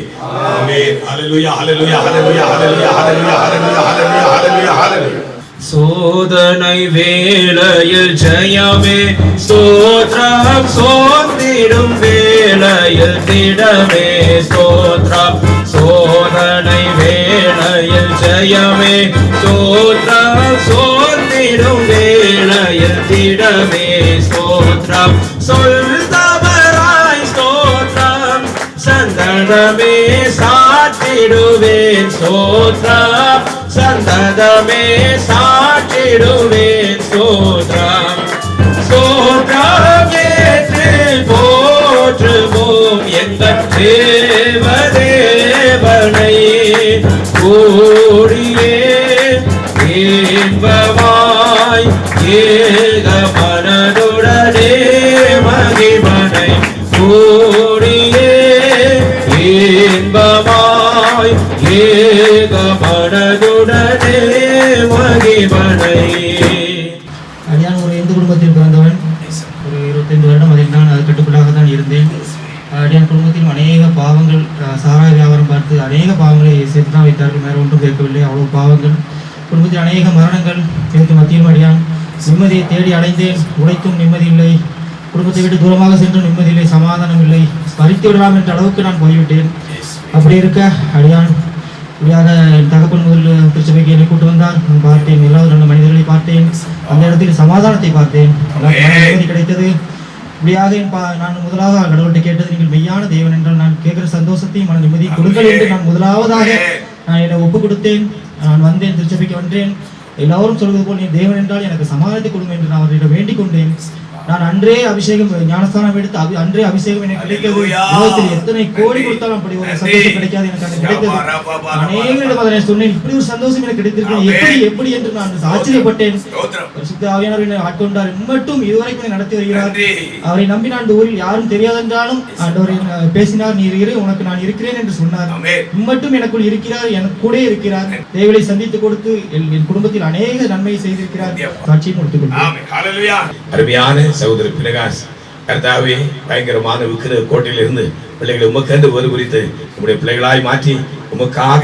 S1: ஆமென். ஹல்லேலூயா ஹல்லேலூயா ஹல்லேலூயா ஹல்லேலூயா ஹல்லேலூயா ஹல்லேலூயா ஹல்லேலூயா ஹல்லேலூயா ஹல்லேலூயா.
S2: சோதனை வேளையில் ஜெயமே ஸ்தோத்திரம், சோர்ந்திடும் வேளையில் திடமே ஸ்தோத்திரம். சோதனை வேளையில் ஜெயமே ஸ்தோத்திரம், சோர்ந்திடும் வேளையில் திடமே ஸ்தோத்திரம். சொல்தவராய் ஸ்தோத்திரம், சந்தனமே சாற்றிடுவேன் ஸ்தோத்திரம், சந்தனமே சாற்றிடுவேன் ஸ்தோத்திரம். ஸ்தோத்திரம் ஏற்று போற்றுவோம் எங்கள் தேவதேவனை. கூடியே இன்பமாய் ஏக மனதுடனே மகிமனை. கூடியே இன்பமாய் ஏக மனதுடனே மகிமனை.
S6: அடியான் ஒரு இந்து குடும்பத்தில் பிறந்தவன். ஒரு 25 வருடம் அதில் நான் அது கட்டுக்குள்ளாக தான் இருந்தேன். அடியான் குடும்பத்தில் அநேக பாவங்கள், சாராய வியாபாரம் பார்த்து அநேக பாவங்களை சேர்த்து தான் வைத்தார்கள். வேறு ஒன்றும் கேட்கவில்லை. அவ்வளவு பாவங்கள். குடும்பத்தில் அநேக மரணங்கள். இதற்கு மத்தியிலும் அடியான் நிம்மதியை தேடி அடைந்தேன். உழைத்தும் நிம்மதி இல்லை. குடும்பத்தை விட்டு தூரமாக சென்றும் நிம்மதி இல்லை, சமாதானம் இல்லை. மறித்து விடலாம் என்ற அளவுக்கு நான் போய்விட்டேன். அப்படி இருக்க அடியான் இப்படியாக என் தகப்பன் முதல் திருச்சபைக்கு என்னை கூட்டு வந்தார். நான் பார்த்தேன், எல்லாரும் நல்ல மனிதர்களை பார்த்தேன். அந்த இடத்தில் சமாதானத்தை பார்த்தேன். நிம்மதி கிடைத்தது. இப்படியாக நான் முதலாக கடவுள்கிட்ட கேட்டது, நீங்கள் மெய்யான தேவன் என்றால் நான் கேட்கிற சந்தோஷத்தையும் மன நிம்மதியை கொடுங்கள் என்று நான் முதலாவதாக நான் என்னை ஒப்பு கொடுத்தேன். நான் வந்தேன், திருச்சபைக்கு வந்தேன். எல்லாரும் சொல்வது போல் நீ தேவன் என்றால் எனக்கு சமாதானத்தை கொடுங்க என்று நான் அவரிடம் வேண்டிக் கொண்டேன். நான் அன்றே அபிஷேகம் ஞானஸ்தானம் எடுத்து அன்றே அபிஷேகம் எனக்கு கிடைத்தது. உலகத்தில் எத்தனை கோடி கொடுத்தாலும் அப்படி ஒரு சந்தோஷம் கிடைக்காது. எனக்கு அது கிடைத்தது. அநேகரிடம் அதனை சொன்னேன், இப்படி ஒரு சந்தோஷம் எனக்கு கிடைத்திருக்கிறது எப்படி என்று நான் ஆச்சரியப்பட்டேன். பரிசுத்த ஆவியானவர் என்னை ஆட்கொண்டார். மட்டும் இதுவரைக்கும் நடத்தி வருகிறார். அவரை நம்பி நான் இந்த ஊரில் யாரும் தெரியாதென்றாலும் ஆண்டவர் பேசினார், நீ இரு, உனக்கு நான் இருக்கிறேன் என்று சொன்னார். மட்டும் எனக்குள் இருக்கிறார், எனக்கு கூட இருக்கிறார். தேவனை சந்தித்து கொடுத்து என் குடும்பத்தில் அநேக நன்மையை செய்திருக்கிறார். சாட்சியும் கொடுத்துக் கொள்கிறேன்.
S1: அருமையான சகோதரி பிரகாஷ், கர்த்தாவே பயங்கரமான விக்கிர கோட்டையில் இருந்து பிள்ளைகளை உமக்கென்று ஒரு குறித்து உங்களுடைய பிள்ளைகளாய் மாற்றி உமக்காக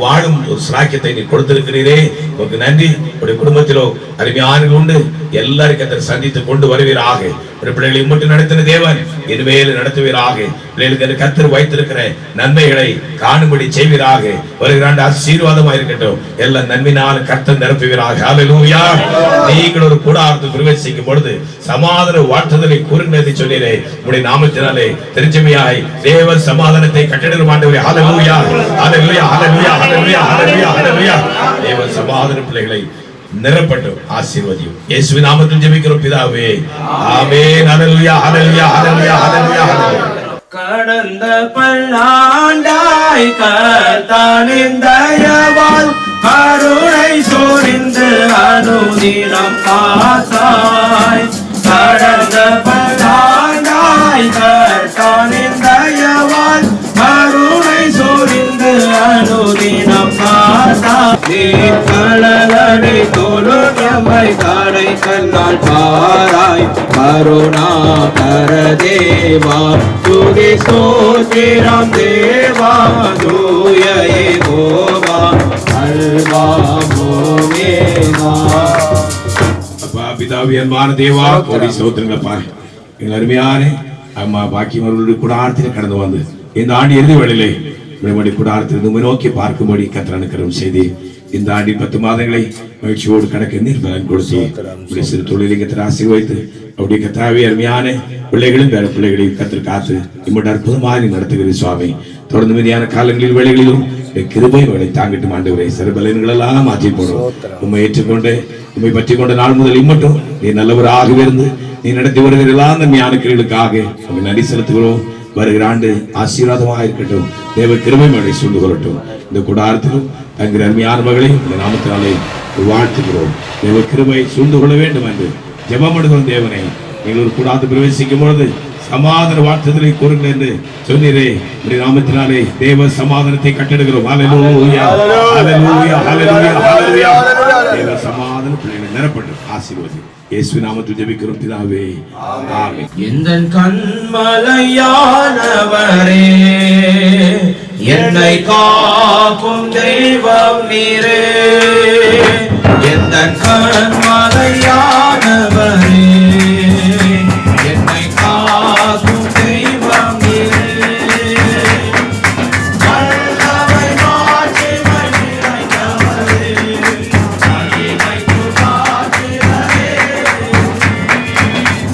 S1: வாழும் ஒரு சாக்கியத்தை நீ கொடுத்திருக்கிறீரே, உமக்கு நன்றி. உடைய குடும்பத்திலோ அருமையானவர்கள் உண்டு. எல்லாருக்கும் அதை சந்தித்து கொண்டு வருவீராக. ஒரு பிள்ளைகளை மட்டும் நடத்தின தேவன் இனிமேல் நடத்துவீராக. பிள்ளைகளுக்கு கர்த்தர் வைத்திருக்கிற நன்மைகளை காணும்படி செய்வீராக. வருகிறாண்டு ஆசீர்வாதமாக இருக்கட்டும். எல்லா நன்மையினாலும் கர்த்தர் நிரப்புவீராக. ஹல்லேலூயா. நீங்கள் ஒரு கூடாரத்தை பிரவேசிக்கும் பொழுது சமாதான வாழ்த்துதலை கூறுகிறதை சொன்னீரே, உடைய நாமத்தினாலே திருச்சபையாய் தேவன் சமாதானத்தை கட்டிடும் ஆண்டவரே. ஹல்லேலூயா ஹல்லேலூயா ஹல்லேலூயா ஹல்லேலூயா ஹல்லேலூயா ஹல்லேலூயா. தேவன் சமாதான பிள்ளைகளை நிரப்பட்டும், ஆசீர்வதியும். இயேசுவின் நாமத்தில் ஜெபிக்கிறோம் பிதாவே. ஆமென். ஹல்லேலூயா ஹல்லேலூயா ஹல்லேலூயா ஹல்லேலூயா ஹல்லேலூயா.
S2: கடந்த பல்லாண்டாய் கர்த்தரின் தயவால் கருணை சொரிந்து அனுதினம் காத்தாய். கடந்த பல்லாண்டாய் கர்த்தரின் தயவால் கருணை சொரிந்து அனுதினம் காத்தாய். கடலடி தொழுமை கடை கண்ணால் பாராய் கருணா கர தேவா சுகே ஸ்தோத்திரம் தேவா தூய யெகோவா அல்வா ஓமேகா.
S1: அப்பா பிதாவே அன்பான தேவா கோடி ஸ்தோத்திரங்களப்பா. எங்கள் அருமையான அம்மா பாக்கியம் அவர்களுடைய கூடாரத்தில் கடந்து வந்து இந்த ஆண்டு இறுதி வேளையிலே நம்முடைய கூடாரத்தில் உம்மை நோக்கி பார்க்கும்படி கர்த்தர் அனுக்கிரகம் செய்து இந்த ஆண்டின் 10 மாதங்களை மகிழ்ச்சியோடு கடக்க நீர் பலன் கொடுத்து உடைய சிறு தொழிலிங்கத்தில் ஆசீர்வதித்து அவருடைய கர்த்தாவே அருமையான பிள்ளைகளும் வேற பிள்ளைகளையும் கர்த்தர் காத்து இம்மோட அற்புதமாக நடத்துகிறது சுவாமி. தொடர்ந்து மீதியான காலங்களில் வேளைகளிலும் கிருபை வேலை தாங்கிட்டு ஆண்டவரே சிறுபலன்கள் எல்லாம் மாற்றி போடும். உண்மை ஏற்றுக்கொண்டு உண்மை பற்றி கொண்ட நாள் முதல் இம்மட்டும் நீ நல்லவராகவே இருந்து நீ நடத்தி வருகிற எல்லா நன்மையான கிரியைகளுக்காக உங்கள் நன்றி செலுத்துகிறோம். வருகிற ஆண்டு ஆசீர்வாதமாக இருக்கட்டும். தேவ கிருபை மழை சூழ்ந்து கொள்ளட்டும். இந்த கூடாரத்திலும் தங்கிற அருமையான மகளை இந்த நாமத்தினாலே வாழ்த்துகிறோம். தேவ கிருபை சூழ்ந்து கொள்ள வேண்டும் என்று ஜெபம் பண்ணுகிறோம். தேவனை நீங்கள் ஒரு கூடாரத்தை பிரவேசிக்கும் பொழுது சமாதான வார்த்தைகளை கூறுங்கள் என்று சொன்னீரே. உடைய நாமத்தினாலே தேவ சமாதானத்தை கட்டெடுக்கிறோம். ஹல்லேலூயா ஹல்லேலூயா ஹல்லேலூயா ஹல்லேலூயா. தேவ சமாதான பிள்ளைகளை நிரப்பட்டு ஆசீர்வதி. இயேசு நாமத்தில் ஜெபிக்கிறோம் பிதாவே ஆமென்.
S2: எந்தன் கண்மலையானவரே என்னை காக்கும் தெய்வம் நீரே. எந்தன் கண்மலையானவரே என்னை காக்கும் தெய்வம் நீரே. வல்லமை மாட்சிமை நிறைந்தவரே மகிமைக்கு பாத்திரரே.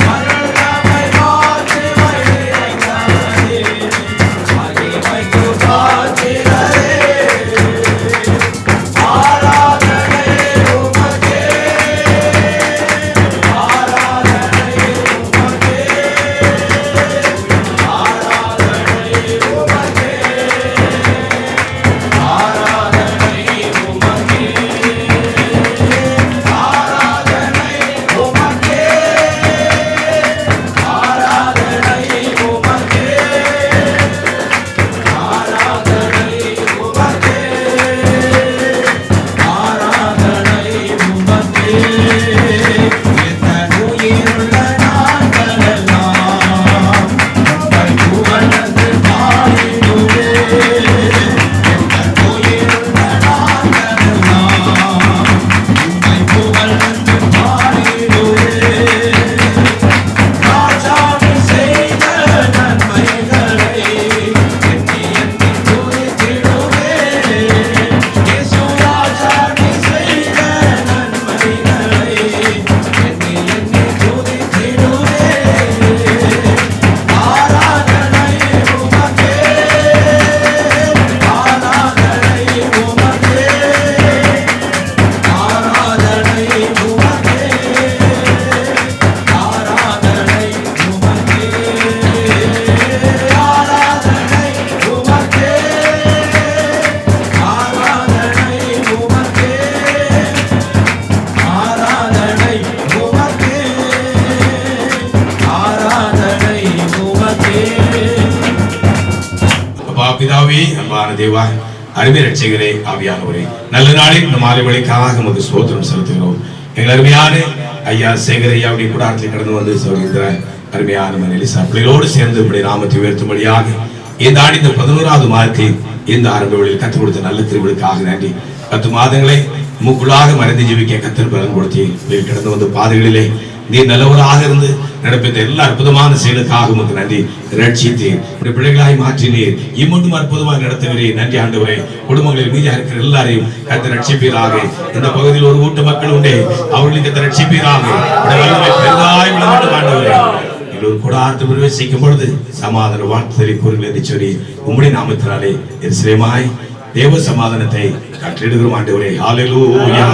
S2: வல்லமை மாட்சிமை நிறைந்தவரே மகிமைக்கு பாத்திரரே. ஆராதனை உமக்கே ஆராதனை உமக்கே ஆராதனை உமக்கே ஆராதனை உமக்கே ஆராதனை உமக்கே ஆராதனை உமக்கே ஆராதனை உமக்கே ஆராதனை உமக்கே. எத்தன் உயிருள்ள நாட்களெல்லாம் உம்மை புகழ்ந்து பாடிடுவேன். எத்தன் உயிருள்ள நாட்களெல்லாம் உம்மை புகழ்ந்து பாடிடுவேன். ராஜாவே செய்த நன்மைகளை எண்ணி எண்ணி துதித்திடுவேன். இயேசு ராஜாவே செய்த நன்மைகளை எண்ணி எண்ணி துதித்திடுவேன். ஆராதனை உமக்கே ஆராதனை உமக்கே ஆராதனை உமக்கே ஆராதனை உமக்கே ஆராதனை உமக்கே ஆராதனை உமக்கே ஆராதனை உமக்கே ஆராதனை உமக்கே.
S1: அப்பா பிதாவே அன்பான தேவா அருமை ரட்சகரே ஆவியானவரே நல்ல நாளில் இந்த மாலை வேளைக்காக உமக்கு ஸ்தோத்திரம் செலுத்துகிறோம். எங்கள் அருமையான ஐயா சேகர் ஐயாவுடைய கூடாரத்தில் கடந்து வந்து சொல்கின்ற அருமையான மனேலிசா பிள்ளைகளோடு சேர்ந்து உடைய நாமத்தை உயர்த்தும்படியாக இந்த ஆண்டு இந்த 11வது மாதத்தில் இந்த ஆரம்ப வேளையில் கற்றுக் கொடுத்த நல்ல திருவிழுக்காக நன்றி. 10 மாதங்களை மூக்குள்ளாக மறைந்து ஜீவிக்க கத்தர் பலன் கொடுத்து கடந்து வந்த பாதைகளிலே நீர் நல்லவராக இருந்து நடப்பித்த எல்லா அற்புதமான செயலுக்காக உமக்கு நன்றி. ரட்சித்து உடைய பிள்ளைகளாய் மாற்றினீர். இம்மட்டும் அற்புதமாக நடத்துகிறீர். நன்றி ஆண்டவரே. குடும்பங்களில் மீதியாக இருக்கிற எல்லாரையும் கத்தர் ரட்சிப்பீராக. இந்த பகுதியில் ஒரு கூட்ட மக்கள் உண்டே அவர்களுக்கு கத்தர் ரட்சிப்பீராக. பெரிதாய் விளங்கட்டும் ஆண்டவரே. ஒரு கூடாரத்தை பிரவேசிக்கும் பொழுது சமாதான வார்த்தை கூறுங்கள் என்று சொல்லி உம்முடைய நாமத்தினாலே எருசலேமாய் தேவ சமாதானத்தை கற்றிடுகிறோம் ஆண்டவரே. ஹல்லேலூயா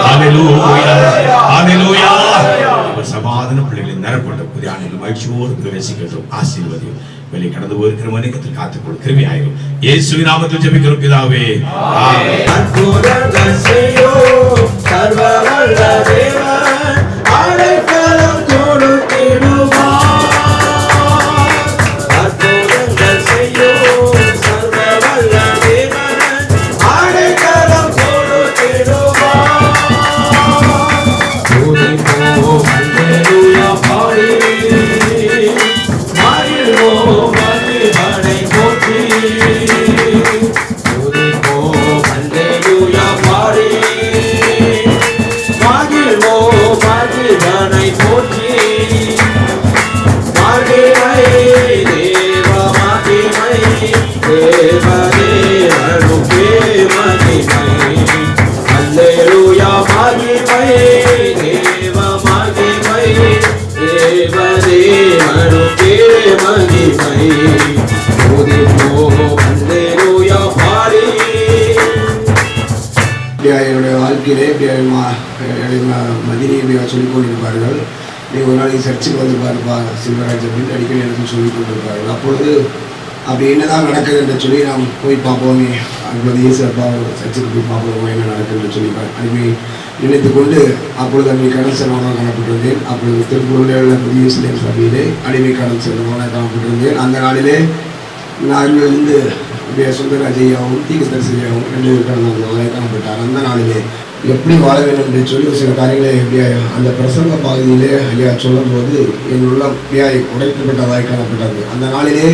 S1: ஹல்லேலூயா ஹல்லேலூயா. சமாதான பிள்ளைகளை நிரப்பட்ட புதிய ஆண்டுகள் மகிழ்ச்சியோடு பிரவேசிக்கிறோம். ஆசீர்வதியும் வெளியே கடந்து போயிருக்கிற மனிதத்தில் காத்துக்கொள் கிருபையாயிரும். இயேசுவின் நாமத்தில் ஜெபிக்கிறோம் பிதாவே ஆமென்.
S2: அற்புதங்கள் செய்யும் சர்வ வல்ல தேவன் அடைக்கலம் கொடுத்திடுவார். அற்புதங்கள் செய்யும் சர்வ வல்ல தேவன் அடைக்கலம் கொடுத்திடுவார். துதிப்போம் அல்லேலூயா பாடி மகிழ்வோம் மகிமை தேவ மகிமை தேவனுக்கே மகிமை அல்லேலூயா மகிமை தேவ மகிமை தேவனுக்கே மகிமை அல்லேலூயா பாடி
S9: என்னுடைய வாழ்க்கையிலே மதினியை சொல்லிக் கொண்டிருப்பார்கள். நீ ஒரு நாளைக்கு சர்ச்சுக்கு வந்து பாருப்பா சில்வராஜ் அப்படின்னு அடிக்கடி எனக்கு சொல்லிக் கொண்டிருப்பார்கள். அப்பொழுது அப்படி என்னதான் நடக்குது என்று சொல்லி நாம் போய் பார்ப்போமே, அப்பொழுது இயேசு அப்பா சர்ச்சுக்கு போய் பார்ப்போமா என்ன நடக்குது என்று சொல்லி அடிமை நினைத்து கொண்டு அப்பொழுது அடிமை கடன் செல்வமாக காணப்பட்டிருந்தேன். அப்பொழுது திருப்பூரில் உள்ள புதிய இஸ்லேம் சபையிலே அடிமை கடன் செல்வமாக காணப்பட்டிருந்தேன். அந்த நாளிலே நாளிலிருந்து சுந்தரராஜ் ஐயாவும் தீர்க்கதரிசியாகவும் 2 பேர் கடந்தவர்களாக காணப்பட்டார். அந்த நாளிலே எப்படி வாழ வேண்டும் என்று சொல்லி சில காரியங்களை ஐயா அந்த பிரசங்க பகுதியிலே ஐயா சொல்லும்போது என் உள்ளம் உடைக்கப்பட்டதாக காணப்பட்டது. அந்த நாளிலே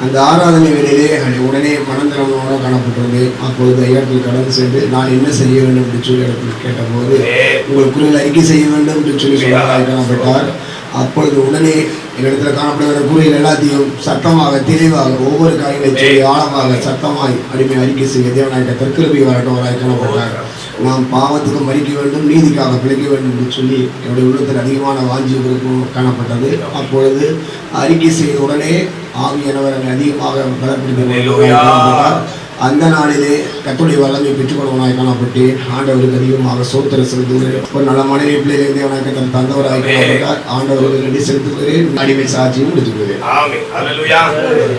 S9: அந்த ஆராதனை வேளையிலே உடனே மனந்திரமோடு காணப்பட்டிருந்தேன். அப்பொழுது ஐயாத்தில் கடந்து சென்று நான் என்ன செய்ய வேண்டும் என்று சொல்லி இடத்தில் கேட்டபோது உங்கள் குரல் அறிக்கை செய்ய வேண்டும் என்று சொல்லி சொன்னதாக காணப்பட்டார். அப்பொழுது உடனே என்னிடத்தில் காணப்படுகிற கூறிகள் எல்லாத்தையும் சத்தமாக தெளிவாக ஒவ்வொரு காரியங்களை சொல்லி ஆழமாக சத்தமாய் அடிமை அறிக்கை செய்ய தேவனாயிட்ட தற்கிருபை வரட்டவராய் காணப்பட்டார். நாம் பாவத்துக்கு மறிக்க வேண்டும், நீதிக்காக பிழைக்க வேண்டும் என்று சொல்லி என்னுடைய உள்ளத்தில் அதிகமான வாஞ்சி காணப்பட்டது. அப்பொழுது அறிக்கை செய்த உடனே ஆவியானவர் அதிகமாக பலப்படுத்தி அந்த நாளிலே கர்த்தருடைய வல்லமை பெற்றுக்கொள்வனாய் காணப்பட்டேன். ஆண்டவருக்கு அதிகமாக சோத்திர செலுத்துகிறேன். ஒரு நல்ல மனைவி பிள்ளைகளை தேவனாய் தந்தவராய் காணப்பட்டார். ஆண்டவருக்கு நன்றி செலுத்துகிறேன். அடிமை சாட்சியும் முடித்துக்கிறேன்.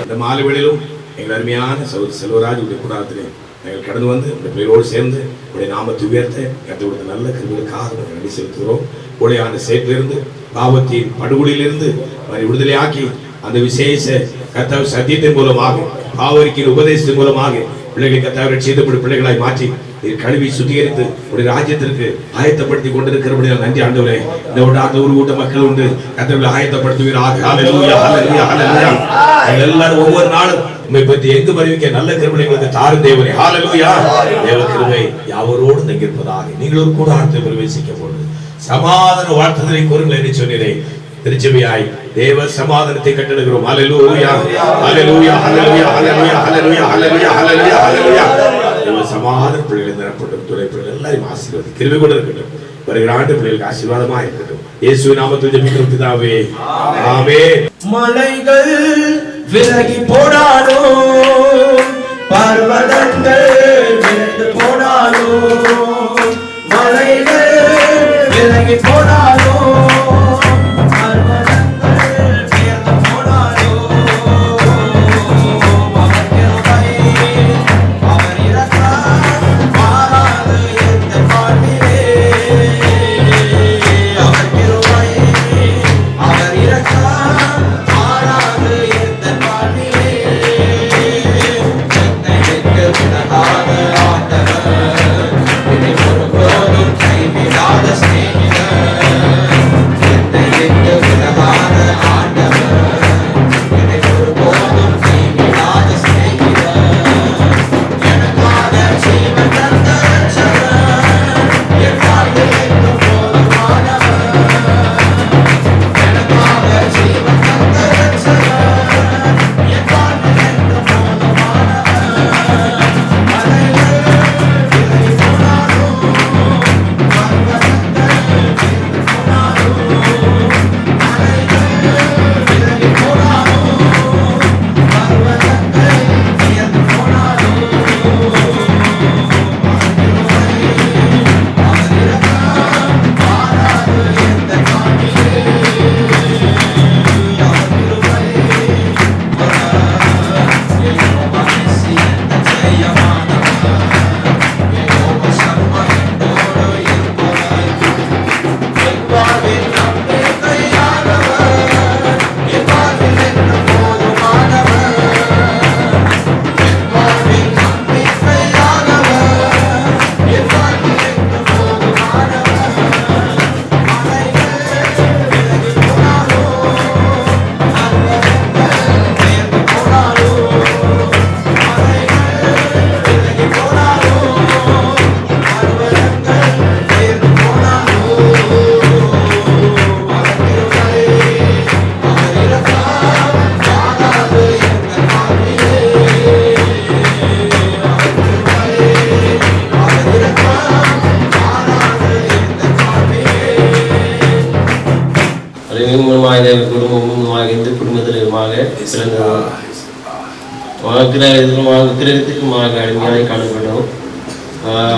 S1: இந்த மாலை வேளையிலும் எங்கள் அருமையான செல்வராஜ் உடைய கூடாரத்திலே நாங்கள் கடந்து வந்து உடைய பிள்ளைகளோடு சேர்ந்து உடைய நாமத்தை உயர்த்த கர்த்தருடைய நல்ல கிருபைகளுக்காக நன்றி செலுத்துகிறோம். உடைய அந்த சேற்றிலிருந்து பாவத்தின் படுகொலியிலிருந்து விடுதலையாக்கி அந்த விசேஷ கர்த்தர் சத்தியத்தின் மூலமாக பாவரிக்கின் உபதேசத்தின் மூலமாக பிள்ளைகளை கர்த்தர் ரட்சிக்கப்பட்ட பிள்ளைகளாய் மாற்றி நீர் கழுவி சுத்திகரித்து உடைய ராஜ்யத்திற்கு ஆயத்தப்படுத்தி கொண்டிருக்கிறபடியால் நன்றி ஆண்டவரே. இந்த ஒரு கூட்ட மக்கள் உண்டு கர்த்தர்களை ஆயத்தப்படுத்துவீராக. ஹல்லேலூயா ஹல்லேலூயா ஹல்லேலூயா. எல்லாரும் ஒவ்வொரு நாளும் உம்மை பற்றி எங்கு அறிவிக்க நல்ல கிருபைகளுக்கு தாரும் தேவனே. ஹல்லேலூயா. தேவ கிருபை யாவரோடு தங்கியிருப்பதாக நீங்கள் ஒரு கூடாரத்தை பிரவேசிக்க போது சமாதான வாழ்த்துதலை கூறுங்கள் என்று சொன்னீரே. திருச்சபையாய் தேவ சமாதானத்தை கட்டளையிடுகிறோம். ஹல்லேலூயா ஹல்லேலூயா ஹல்லேலூயா ஹல்லேலூயா ஹல்லேலூயா ஹல்லேலூயா ஹல்லேலூயா ஹல்லேலூயா. தேவ சமாதான பிள்ளைகளை நிரப்பட்டும். துணை பிள்ளைகள் எல்லாரையும் ஆசீர்வதி கிருபை கொண்டு இருக்கட்டும். வருகிற ஆண்டு பிள்ளைகளுக்கு ஆசீர்வாதமா இருக்கட்டும். இயேசு நாமத்தில் ஜெபிக்கிறோம் பிதாவே. ஆமென்.
S2: மலைகள் விலகி போனாலும் பர்வதங்கள் விலகி போனாலும் மலைகள் விலகி போனாலும் கைவிடாத ஸ்நேகிதர்
S10: விதமாக பிறந்தது. கிரகத்துக்குமாக அடிமையாக காணப்பட்டோம்.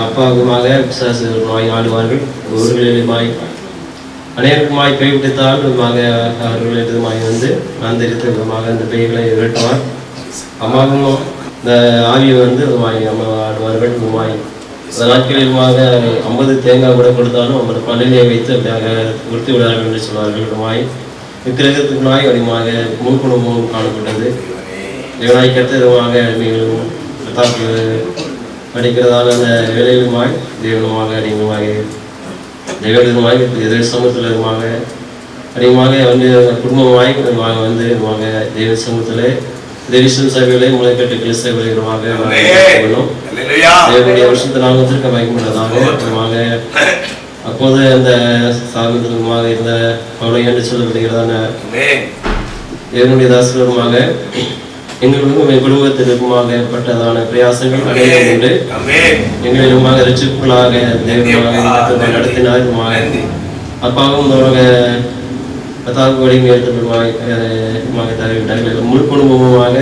S10: அப்பாவுக்குமாக பிசாசு நோய் ஆடுவார்கள். ஊர்களிலுமாய் அநேகமாய் கைவிட்டால் அவர்களிடமாய் வந்து அந்தரித்த விதமாக அந்த பெய்களை விரட்டுவார். அம்மாவும் இந்த ஆவியை வந்து அம்மா ஆடுவார்கள். நாட்களிலுமாக 50 தேங்காய் கூட கொடுத்தாலும் 50 பள்ளியை வைத்து அப்படியாக கொடுத்து விடார்கள் என்று சொல்வார்கள். விக்கிரகத்துக்குள்ளாய் அதிகமாக முன்குணமும் காணப்பட்டது. தேவனாய் கத்தருமாக அடிமைகளும் கத்தாப்பு அடிக்கிறதான அந்த வேலையிலுமாய் தேவனுமாக அதிகமாக தேவனுமாய் எதிர் சமூகத்திலுமாக அதிகமாக வந்து குடும்பமாய் வந்து தேவ சமூகத்தில் தேவிசம் சபைகளை முளைக்கட்டு கிறிஸ்தவர்களாக தேவனுடைய வருஷத்து நாமத்திற்கு மயக்கப்பட்டதாக அப்போது அந்த சாமியமாக இருந்த பவுலை என்று சொல்லப்படுகிறதான தேவனுடைய தாசர்களுமாக எங்களுக்கும் என் குடும்பத்திற்குமாக ஏற்பட்டதான பிரயாசங்கள் அனைத்தும் உண்டு. எங்களிலுமாக ரட்சிப்புகளாக தேவனுமாக நடத்தினார். அப்பாவும் கத்தாவுக்கு வடிவம் ஏற்படுமாய் முழு குடும்பமாக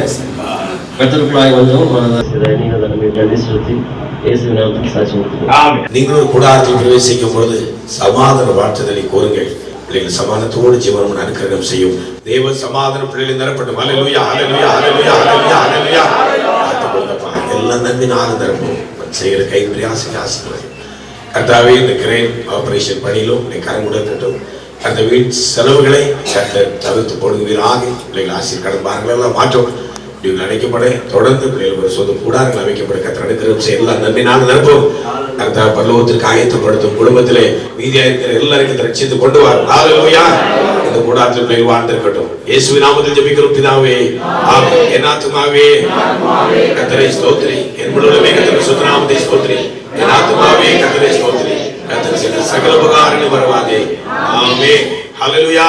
S10: கத்தருக்குள்ளாய் வந்தோம்.
S1: நீங்கள் ஒரு கூடாரத்தில் பிரவேசிக்கும் பொழுது சமாதான வாழ்த்துதலை கோருங்கள். பிள்ளைகள் சமாதானத்தோடு ஜீவனம் அனுக்கிரகம் செய்யும். தேவ சமாதான பிள்ளைகள் நிரப்பட்டும். ஹல்லேலூயா, ஹல்லேலூயா, ஹல்லேலூயா, ஹல்லேலூயா, ஹல்லேலூயா. எல்லாம் நன்மையினால் நிரப்பும். செய்கிற கை பிரயாசத்தை ஆசீர்வதி. கர்த்தாவே, இந்த கிரேன் ஆபரேஷன் பணியிலும் கரம் கொடுக்கட்டும். அந்த வீட்டு செலவுகளை தவிர்த்து போடுவீராக. பிள்ளைகள் ஆசிரியர் கடன் பாருங்கள் எல்லாம் மாற்றம் நீங்கள் அழைக்கப்பட தொடர்ந்து பிள்ளைகள் ஒரு சொந்த கூடாரங்கள் அமைக்கப்பட கத்தர் அனுக்கிரகம் செய்ய எல்லாம் நன்மையினால் நிரப்பும். கர்த்தா பரலோகத்திற்கு ஆயத்தப்படுத்தும். குடும்பத்திலே மீதியா இருக்கிற எல்லாருக்கும் ரட்சித்து கொண்டு வர. ஹல்லேலூயா. இந்த கூடாரத்தில் பிள்ளைகள் வாழ்ந்திருக்கட்டும். இயேசுவின் நாமத்தில் ஜெபிக்கிறோம் பிதாவே, ஆமென். என் ஆத்துமாவே கர்த்தரை ஸ்தோத்திரி, என் முழுவதுமே கர்த்தருடைய சுத்த நாமத்தை ஸ்தோத்திரி. என் ஆத்துமாவே கர்த்தரை ஸ்தோத்திரி, கர்த்தர் செய்த சகல உபகாரங்கள் வருவாதே. ஆமென். ஹல்லேலூயா.